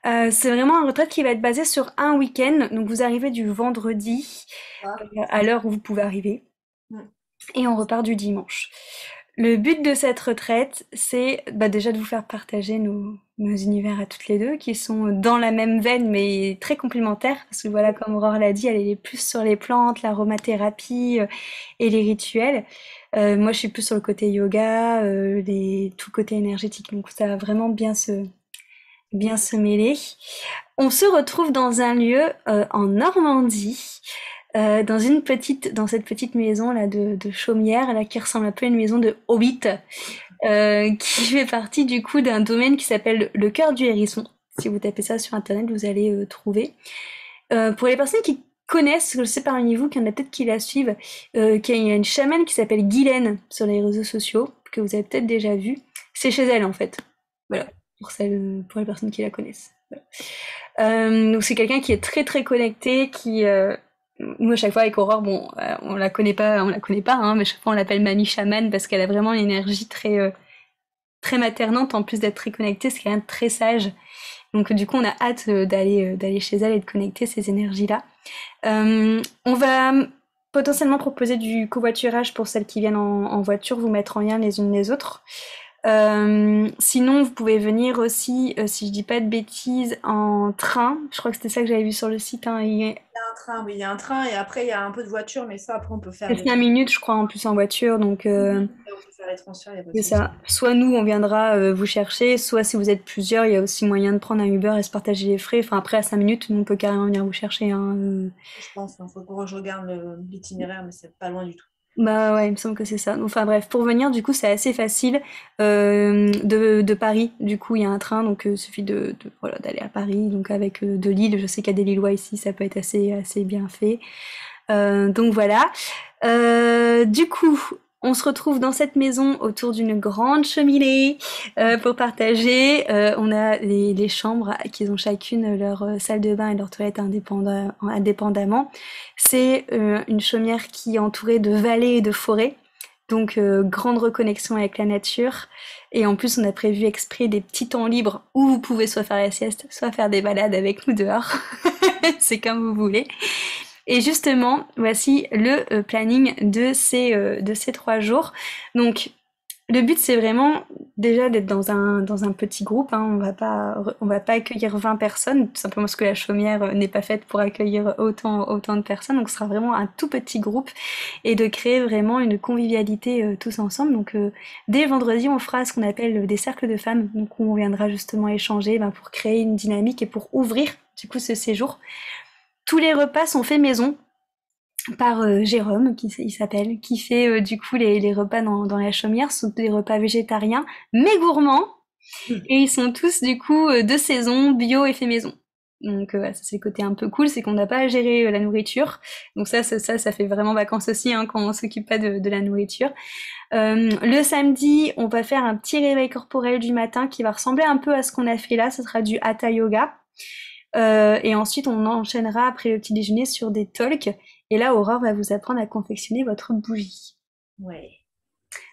C'est vraiment une retraite qui va être basée sur un week-end. Donc vous arrivez du vendredi à l'heure où vous pouvez arriver et on repart du dimanche. Le but de cette retraite, c'est déjà de vous faire partager nos univers à toutes les deux, qui sont dans la même veine mais très complémentaires. Parce que voilà, comme Aurore l'a dit, elle est plus sur les plantes, l'aromathérapie et les rituels. Moi, je suis plus sur le côté yoga, tout le côté énergétique. Donc ça va vraiment bien se mêler. On se retrouve dans un lieu en Normandie, dans cette petite maison là de chaumière là qui ressemble un peu à une maison de Hobbit, qui fait partie du coup d'un domaine qui s'appelle le Cœur du Hérisson. Si vous tapez ça sur internet, vous allez trouver. Pour les personnes qui connaissent, je sais parmi vous qu'il y en a peut-être qui la suivent, qu'il y a une chamane qui s'appelle Guylaine sur les réseaux sociaux, que vous avez peut-être déjà vu. C'est chez elle en fait. Voilà, pour les personnes qui la connaissent. Voilà. Donc c'est quelqu'un qui est très très connecté, qui nous à chaque fois avec Aurore, bon, on la connaît pas, hein, mais à chaque fois on l'appelle Mamie Chamane parce qu'elle a vraiment une énergie très très maternante en plus d'être très connectée, c'est quelqu'un de très sage. Donc du coup on a hâte d'aller chez elle et de connecter ces énergies-là. On va potentiellement proposer du covoiturage pour celles qui viennent en voiture, vous mettre en lien les unes les autres. Sinon, vous pouvez venir aussi, si je dis pas de bêtises, en train. Je crois que c'était ça que j'avais vu sur le site. Hein. Il y a un train, oui, il y a un train et après il y a un peu de voiture, mais ça après on peut faire. C'est 5 minutes, je crois, en plus en voiture, donc. On peut faire les transferts, il y a pas de C'est ça. Soit nous, on viendra vous chercher, soit si vous êtes plusieurs, il y a aussi moyen de prendre un Uber et se partager les frais. Enfin, après, à 5 minutes, nous, on peut carrément venir vous chercher. Hein. Je pense, il faut que je regarde l'itinéraire, mais c'est pas loin du tout. Bah ouais, il me semble que c'est ça. Enfin bref, pour venir, du coup, c'est assez facile. De Paris, du coup, il y a un train, donc il suffit voilà, d'aller à Paris. Donc avec de Lille, je sais qu'il y a des Lillois ici, ça peut être assez bien fait. Donc voilà. Du coup, On se retrouve dans cette maison autour d'une grande cheminée pour partager. On a les chambres qui ont chacune leur salle de bain et leur toilette indépendamment. C'est une chaumière qui est entourée de vallées et de forêts. Donc, grande reconnexion avec la nature. Et en plus, on a prévu exprès des petits temps libres où vous pouvez soit faire la sieste, soit faire des balades avec nous dehors. C'est comme vous voulez. Et justement, voici le planning de ces 3 jours. Donc, le but, c'est vraiment déjà d'être dans un petit groupe. Hein. On va pas accueillir 20 personnes, tout simplement parce que la chaumière n'est pas faite pour accueillir autant de personnes. Donc, ce sera vraiment un tout petit groupe et de créer vraiment une convivialité tous ensemble. Donc, dès vendredi, on fera ce qu'on appelle des cercles de femmes. Donc, où on viendra justement échanger pour créer une dynamique et pour ouvrir du coup ce séjour. Tous les repas sont faits maison par Jérôme, il s'appelle, qui fait du coup les repas dans la chaumière. Ce sont des repas végétariens, mais gourmands. Et ils sont tous du coup de saison, bio et fait maison. Donc ça c'est le côté un peu cool, c'est qu'on n'a pas à gérer la nourriture. Donc ça fait vraiment vacances aussi hein, quand on s'occupe pas de la nourriture. Le samedi, on va faire un petit réveil corporel du matin qui va ressembler un peu à ce qu'on a fait là. Ce sera du Hatha Yoga. Et ensuite, on enchaînera après le petit déjeuner sur des talks. Et là, Aurore va vous apprendre à confectionner votre bougie. Ouais.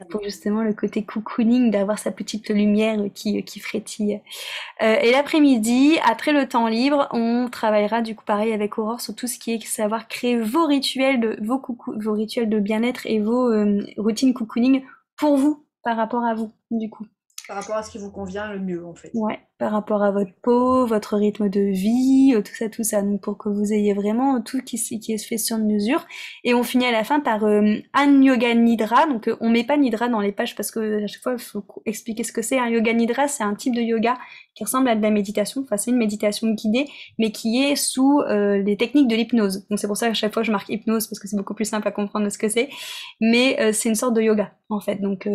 Pour justement le côté cocooning, d'avoir sa petite lumière qui frétille. Et l'après-midi, après le temps libre, on travaillera du coup pareil avec Aurore sur tout ce qui est savoir créer vos rituels vos rituels de bien-être et vos routines cocooning pour vous, par rapport à vous, du coup. Par rapport à ce qui vous convient le mieux, en fait. Ouais, par rapport à votre peau, votre rythme de vie, tout ça. Donc pour que vous ayez vraiment tout qui est fait sur mesure. Et on finit à la fin par un yoga nidra. Donc on met pas nidra dans les pages parce que à chaque fois il faut expliquer ce que c'est. Un yoga nidra, c'est un type de yoga qui ressemble à de la méditation. Enfin c'est une méditation guidée, mais qui est sous les techniques de l'hypnose. Donc c'est pour ça qu'à chaque fois je marque hypnose parce que c'est beaucoup plus simple à comprendre ce que c'est. Mais c'est une sorte de yoga en fait. Donc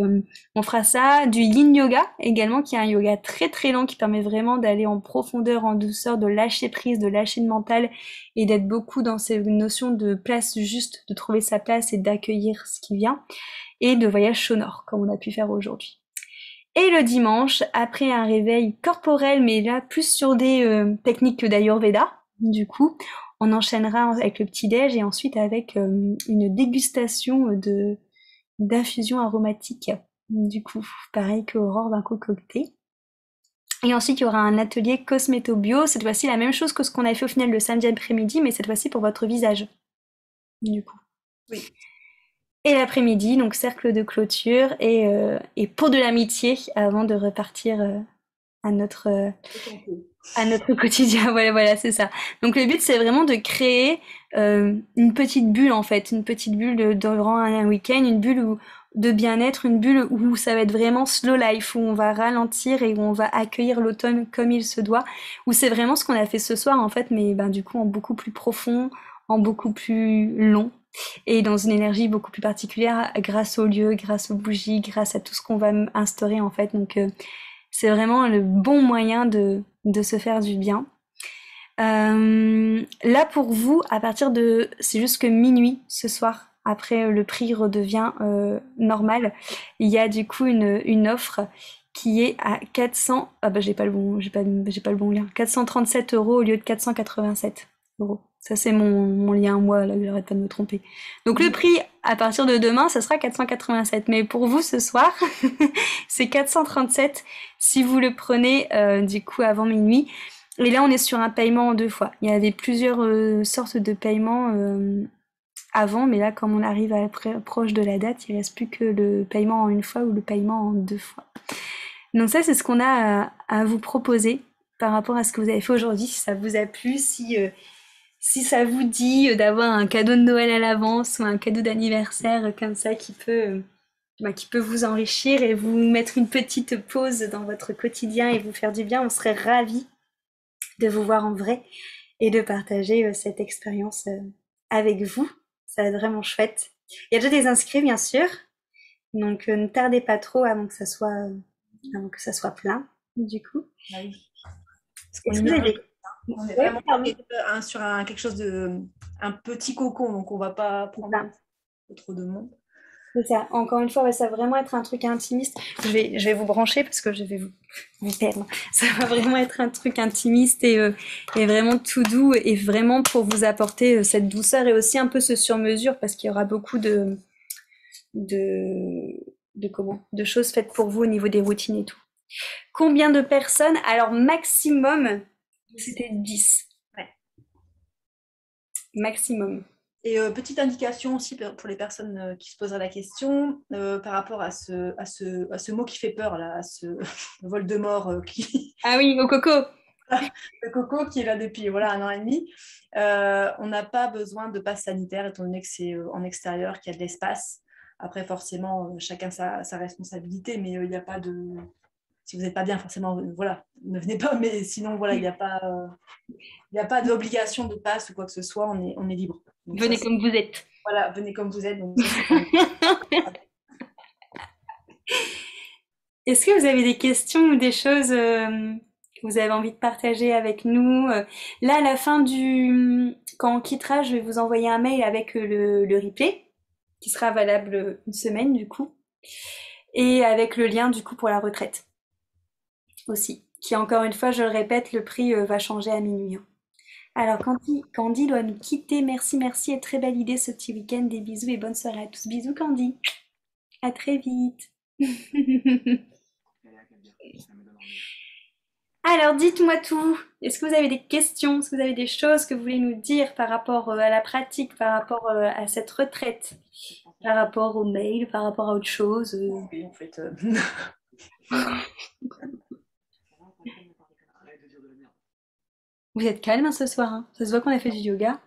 on fera ça, du yin yoga également, qui est un yoga très très lent qui permet vraiment d'aller en profondeur, en douceur, de lâcher prise, de lâcher le mental et d'être beaucoup dans ces notions de place juste, de trouver sa place et d'accueillir ce qui vient, et de voyage sonore comme on a pu faire aujourd'hui. Et le dimanche, après un réveil corporel, mais là plus sur des techniques d'Ayurveda, du coup, on enchaînera avec le petit-déj et ensuite avec une dégustation d'infusion aromatique. Du coup, pareil que Aurore va concocter. Et ensuite, il y aura un atelier cosméto-bio. Cette fois-ci, la même chose que ce qu'on a fait au final le samedi après-midi, mais cette fois-ci pour votre visage. Du coup. Oui. Et l'après-midi, donc cercle de clôture et pot de l'amitié avant de repartir à notre quotidien. Voilà, c'est ça. Donc le but, c'est vraiment de créer une petite bulle en fait, une petite bulle durant un week-end, une bulle de bien-être, une bulle où ça va être vraiment slow life, où on va ralentir et où on va accueillir l'automne comme il se doit, où c'est vraiment ce qu'on a fait ce soir en fait, mais du coup en beaucoup plus profond, en beaucoup plus long et dans une énergie beaucoup plus particulière grâce aux lieux, grâce aux bougies, grâce à tout ce qu'on va instaurer en fait. Donc c'est vraiment le bon moyen de se faire du bien. Là pour vous, c'est jusque minuit ce soir. Après le prix redevient normal. Il y a du coup une offre qui est à 400. Ah bah j'ai pas le bon lien. 437 € au lieu de 487 €. Ça c'est mon lien moi là, j'arrête pas de me tromper. Donc le prix à partir de demain, ça sera 487. Mais pour vous ce soir, c'est 437 si vous le prenez du coup avant minuit. Et là, on est sur un paiement en 2 fois. Il y avait plusieurs sortes de paiements avant, mais là, comme on arrive proche de la date, il ne reste plus que le paiement en 1 fois ou le paiement en 2 fois. Donc ça, c'est ce qu'on a à vous proposer par rapport à ce que vous avez fait aujourd'hui, si ça vous a plu, si ça vous dit d'avoir un cadeau de Noël à l'avance ou un cadeau d'anniversaire comme ça qui peut vous enrichir et vous mettre une petite pause dans votre quotidien et vous faire du bien, on serait ravis de vous voir en vrai et de partager cette expérience avec vous. Ça va être vraiment chouette. Il y a déjà des inscrits, bien sûr. Donc, ne tardez pas trop avant que ça soit plein, du coup. Ah oui. On est vraiment sur quelque chose de un petit cocon, donc on va pas prendre trop de monde. C'est ça. Encore une fois, ouais, ça va vraiment être un truc intimiste. Je vais vous brancher parce que je vais vous perdre. Ça va vraiment être un truc intimiste et vraiment tout doux et vraiment pour vous apporter cette douceur et aussi un peu ce sur-mesure parce qu'il y aura beaucoup de, de choses faites pour vous au niveau des routines et tout. Combien de personnes? Alors, maximum, c'était 10. Ouais. Maximum. Et petite indication aussi pour les personnes qui se poseraient la question par rapport à ce mot qui fait peur, là, à ce Voldemort Ah oui, au coco. le coco qui est là depuis voilà, 1 an et demi. On n'a pas besoin de passe sanitaire étant donné que c'est en extérieur, qu'il y a de l'espace. Après, forcément, chacun sa responsabilité, mais il n'y a pas de. Si vous n'êtes pas bien, forcément, voilà, ne venez pas, mais sinon, voilà, il n'y a pas d'obligation de passe ou quoi que ce soit, on est libre. Donc, ça, Venez comme vous êtes. voilà, venez comme vous êtes, donc ça, c'est pas. Est-ce que vous avez des questions ou des choses que vous avez envie de partager avec nous? Là, à la fin quand on quittera, je vais vous envoyer un mail avec le replay, qui sera valable une semaine du coup, et avec le lien du coup pour la retraite aussi, qui encore une fois, je le répète, le prix va changer à minuit, hein. Alors, Candy doit nous quitter. Merci, merci et très belle idée ce petit week-end. Des bisous et bonne soirée à tous. Bisous, Candy. À très vite. Alors, dites-moi tout. Est-ce que vous avez des questions? Est-ce que vous avez des choses que vous voulez nous dire par rapport à la pratique, par rapport à cette retraite, par rapport au mail, par rapport à autre chose? Oui, en fait. Vous êtes calme hein, ce soir, hein. Ça se voit qu'on a fait du yoga.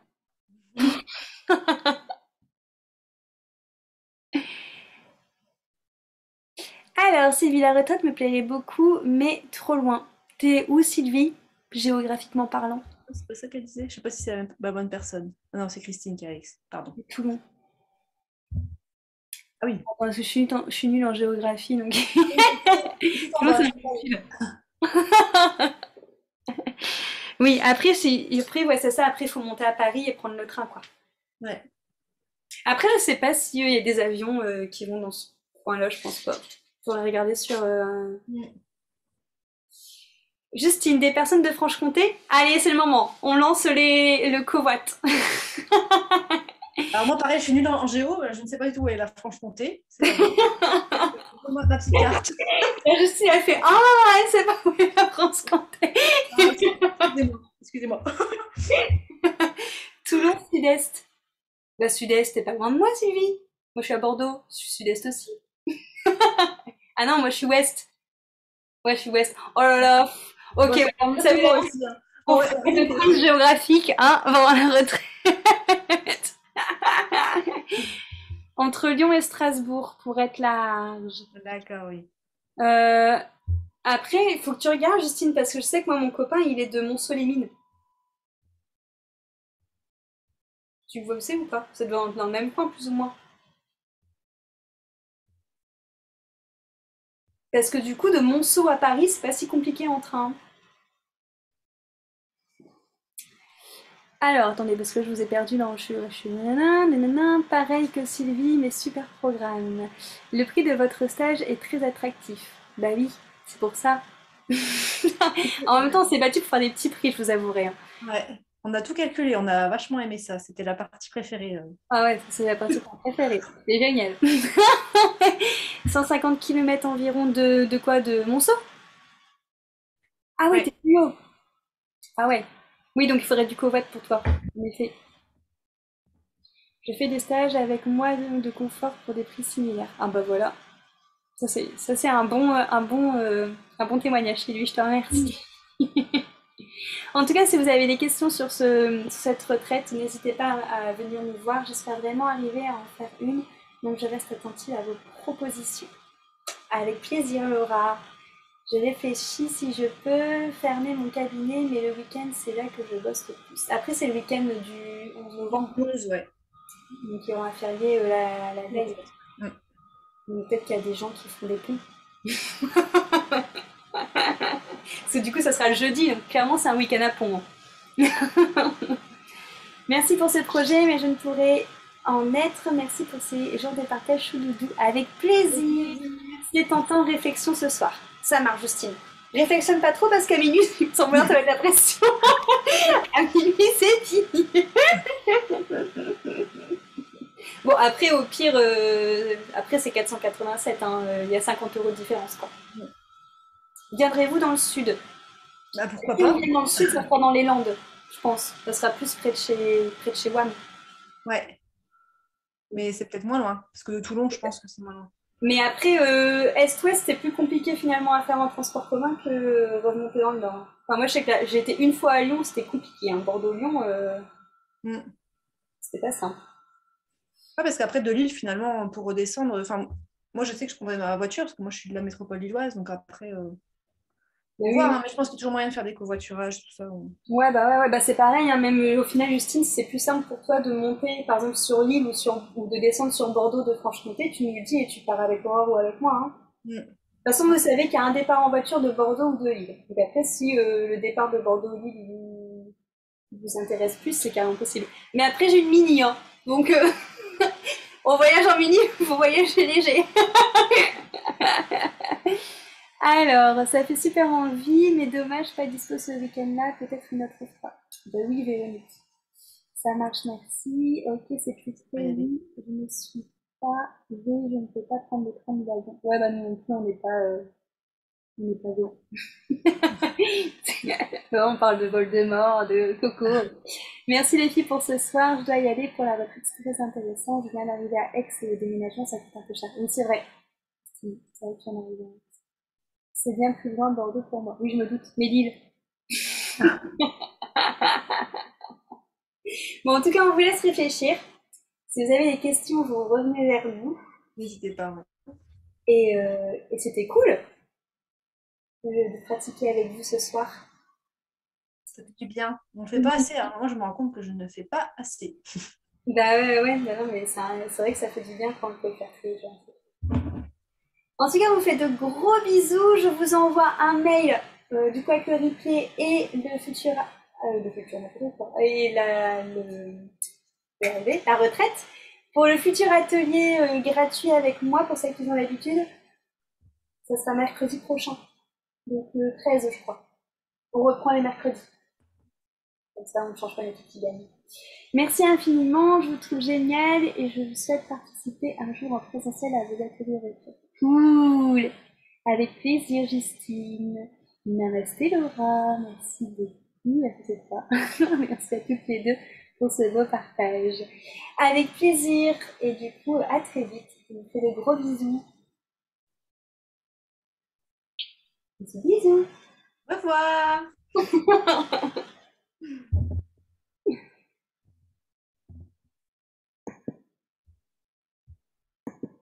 Alors, Sylvie, la retraite me plairait beaucoup, mais trop loin. T'es où, Sylvie, géographiquement parlant? C'est pas ça qu'elle disait. Je sais pas si c'est la bonne personne. Ah non, c'est Christine qui a pardon. Toulon. Ah oui. Parce que je suis nulle en géographie, donc Toulon, c'est dans le sud. Oui, après, ouais, c'est ça. Après, il faut monter à Paris et prendre le train, quoi. Ouais. Après, je sais pas s'il y a des avions qui vont dans ce coin-là, je pense pas. Faudrait regarder sur. Justine, des personnes de Franche-Comté? Allez, c'est le moment. On lance le covoit. Alors moi, pareil, je suis nulle en géo. Je ne sais pas du tout où est la Franche-Comté. C'est ma petite carte. La Justine a fait ah, elle sait pas où est la Franche-Comté. Excusez-moi. Toulon, Sud-Est. La Sud-Est, t'es pas loin de moi, Sylvie. Moi, je suis à Bordeaux. Je suis Sud-Est aussi. Ah non, moi, je suis Ouest. Ouais, je suis Ouest. Oh là là. Ok, Ouais, bon, vous savez, hein. on fait de quiz géographique, hein, avant la retraite. Entre Lyon et Strasbourg, pour être large. D'accord, oui. Euh, Après, il faut que tu regardes, Justine, parce que je sais que moi, mon copain, il est de Mont-Solémine. Tu vois où c'est ou pas? C'est dans le même coin, plus ou moins. Parce que du coup, de Monceau à Paris, c'est pas si compliqué en train. Alors, attendez, parce que je vous ai perdu là, je suis nanana, nanana, pareil que Sylvie, mais super programme. Le prix de votre stage est très attractif. Bah oui, c'est pour ça. En même temps, on s'est battu pour faire des petits prix, je vous avouerai, hein. Ouais. On a tout calculé, on a vachement aimé ça. C'était la partie préférée. Ah ouais, c'est la partie préférée. C'est génial. 150 km environ de quoi? De Monceau? Ah oui, Ouais. t'es plus haut. Ah ouais. Oui, donc il faudrait du covoit pour toi. En effet. Je fais des stages avec moi de confort pour des prix similaires. Ah bah voilà. Ça c'est un bon témoignage chez lui, je te remercie. En tout cas, si vous avez des questions sur cette retraite, n'hésitez pas à venir nous voir. J'espère vraiment arriver à en faire une. Donc je reste attentive à vos propositions. Avec plaisir, Laura. Je réfléchis si je peux fermer mon cabinet, mais le week-end, c'est là que je bosse le plus. Après, c'est le week-end du 11 novembre, 11, ouais. donc il y aura un férié la veille. Mm. Donc peut-être qu'il y a des gens qui font des ponts. Parce que du coup, ça sera le jeudi, donc clairement, c'est un week-end à pont, hein. Merci pour ce projet, mais je ne pourrai en être. Merci pour ces jours de partage chouloudou. Avec plaisir. C'est tentant, réflexion ce soir. Ça marche, Justine. Réflexionne pas trop parce qu'à minuit, il me semble bien ça va être la pression. À minuit, c'est fini. Bon, après, au pire, après, c'est 487. Hein, y a 50 € de différence, quoi. Viendrez-vous dans le sud? Bah, pourquoi Si on pas? vient dans le sud, ça sera dans les Landes, je pense. Ça sera plus près de chez WAM. Ouais, mais c'est peut-être moins loin, parce que de Toulon, je pense que c'est moins loin. Mais après, Est-Ouest, c'est plus compliqué finalement à faire en transport commun que remonter dans le Nord. Enfin, moi, je sais que j'ai été une fois à Lyon, c'était compliqué. Hein. Bordeaux-Lyon, Mm. c'était pas simple. Ouais, parce qu'après, de Lille, finalement, pour redescendre, enfin, moi, je sais que je prendrais ma voiture, parce que moi, je suis de la métropole lilloise, donc après, Mais faut oui, voir, oui. hein, mais je pense qu'il y a toujours moyen de faire des covoiturages, tout ça. Ouais, bah c'est pareil. Hein. Même au final, Justine, si c'est plus simple pour toi de monter, par exemple, sur Lille ou de descendre sur Bordeaux de Franche-Comté, tu nous le dis et tu pars avec Aurore ou avec moi. Hein. Mm. De toute façon, vous savez qu'il y a un départ en voiture de Bordeaux ou de Lille. Donc après, si le départ de Bordeaux ou Lille vous intéresse plus, c'est carrément possible. Mais après, j'ai une mini, hein. Donc, on voyage en mini, vous voyagez léger. Alors, ça fait super envie, mais dommage, pas dispo ce week-end-là, peut-être une autre fois. Ben oui, Véronique. Ça marche, merci. Ok, c'est plus On va y aller. oui, je ne suis pas V, je ne peux pas prendre le train de l'avion. Ouais, bah nous non plus, on n'est pas on parle de Voldemort, de Coco. Merci les filles pour ce soir. Je dois y aller pour la retraite. C'est très intéressant. Je viens d'arriver à Aix et le déménagement, ça coûte un peu cher. Oui, c'est vrai. C'est vrai que je viens d'arriver à Aix. C'est bien plus loin Bordeaux pour moi. Oui, je me doute. Mais Lille. Bon, en tout cas, on vous laisse réfléchir. Si vous avez des questions, vous revenez vers nous. N'hésitez pas. Ouais. Et c'était cool de pratiquer avec vous ce soir. Ça fait du bien. On ne fait pas assez. Moi, je me rends compte que je ne fais pas assez. Bah ouais, bah non, mais c'est vrai que ça fait du bien quand on peut le faire tous les jours. En tout cas, on vous fait de gros bisous. Je vous envoie un mail du coup avec le replay et le futur n'importe quoi, et la retraite. Pour le futur atelier gratuit avec moi, pour celles qui ont l'habitude, ça sera mercredi prochain. Donc le 13, je crois. On reprend les mercredis. Comme ça, on ne change pas les petits gagnants. Merci infiniment, je vous trouve génial et je vous souhaite participer un jour en présentiel à vos ateliers rétro. Cool! Avec plaisir, Justine. Namasté, Laura. Merci beaucoup à toutes les trois. Merci à toutes les deux pour ce beau partage. Avec plaisir et du coup, à très vite. Je vous fais de gros bisous. Bisous, bisous. Au revoir!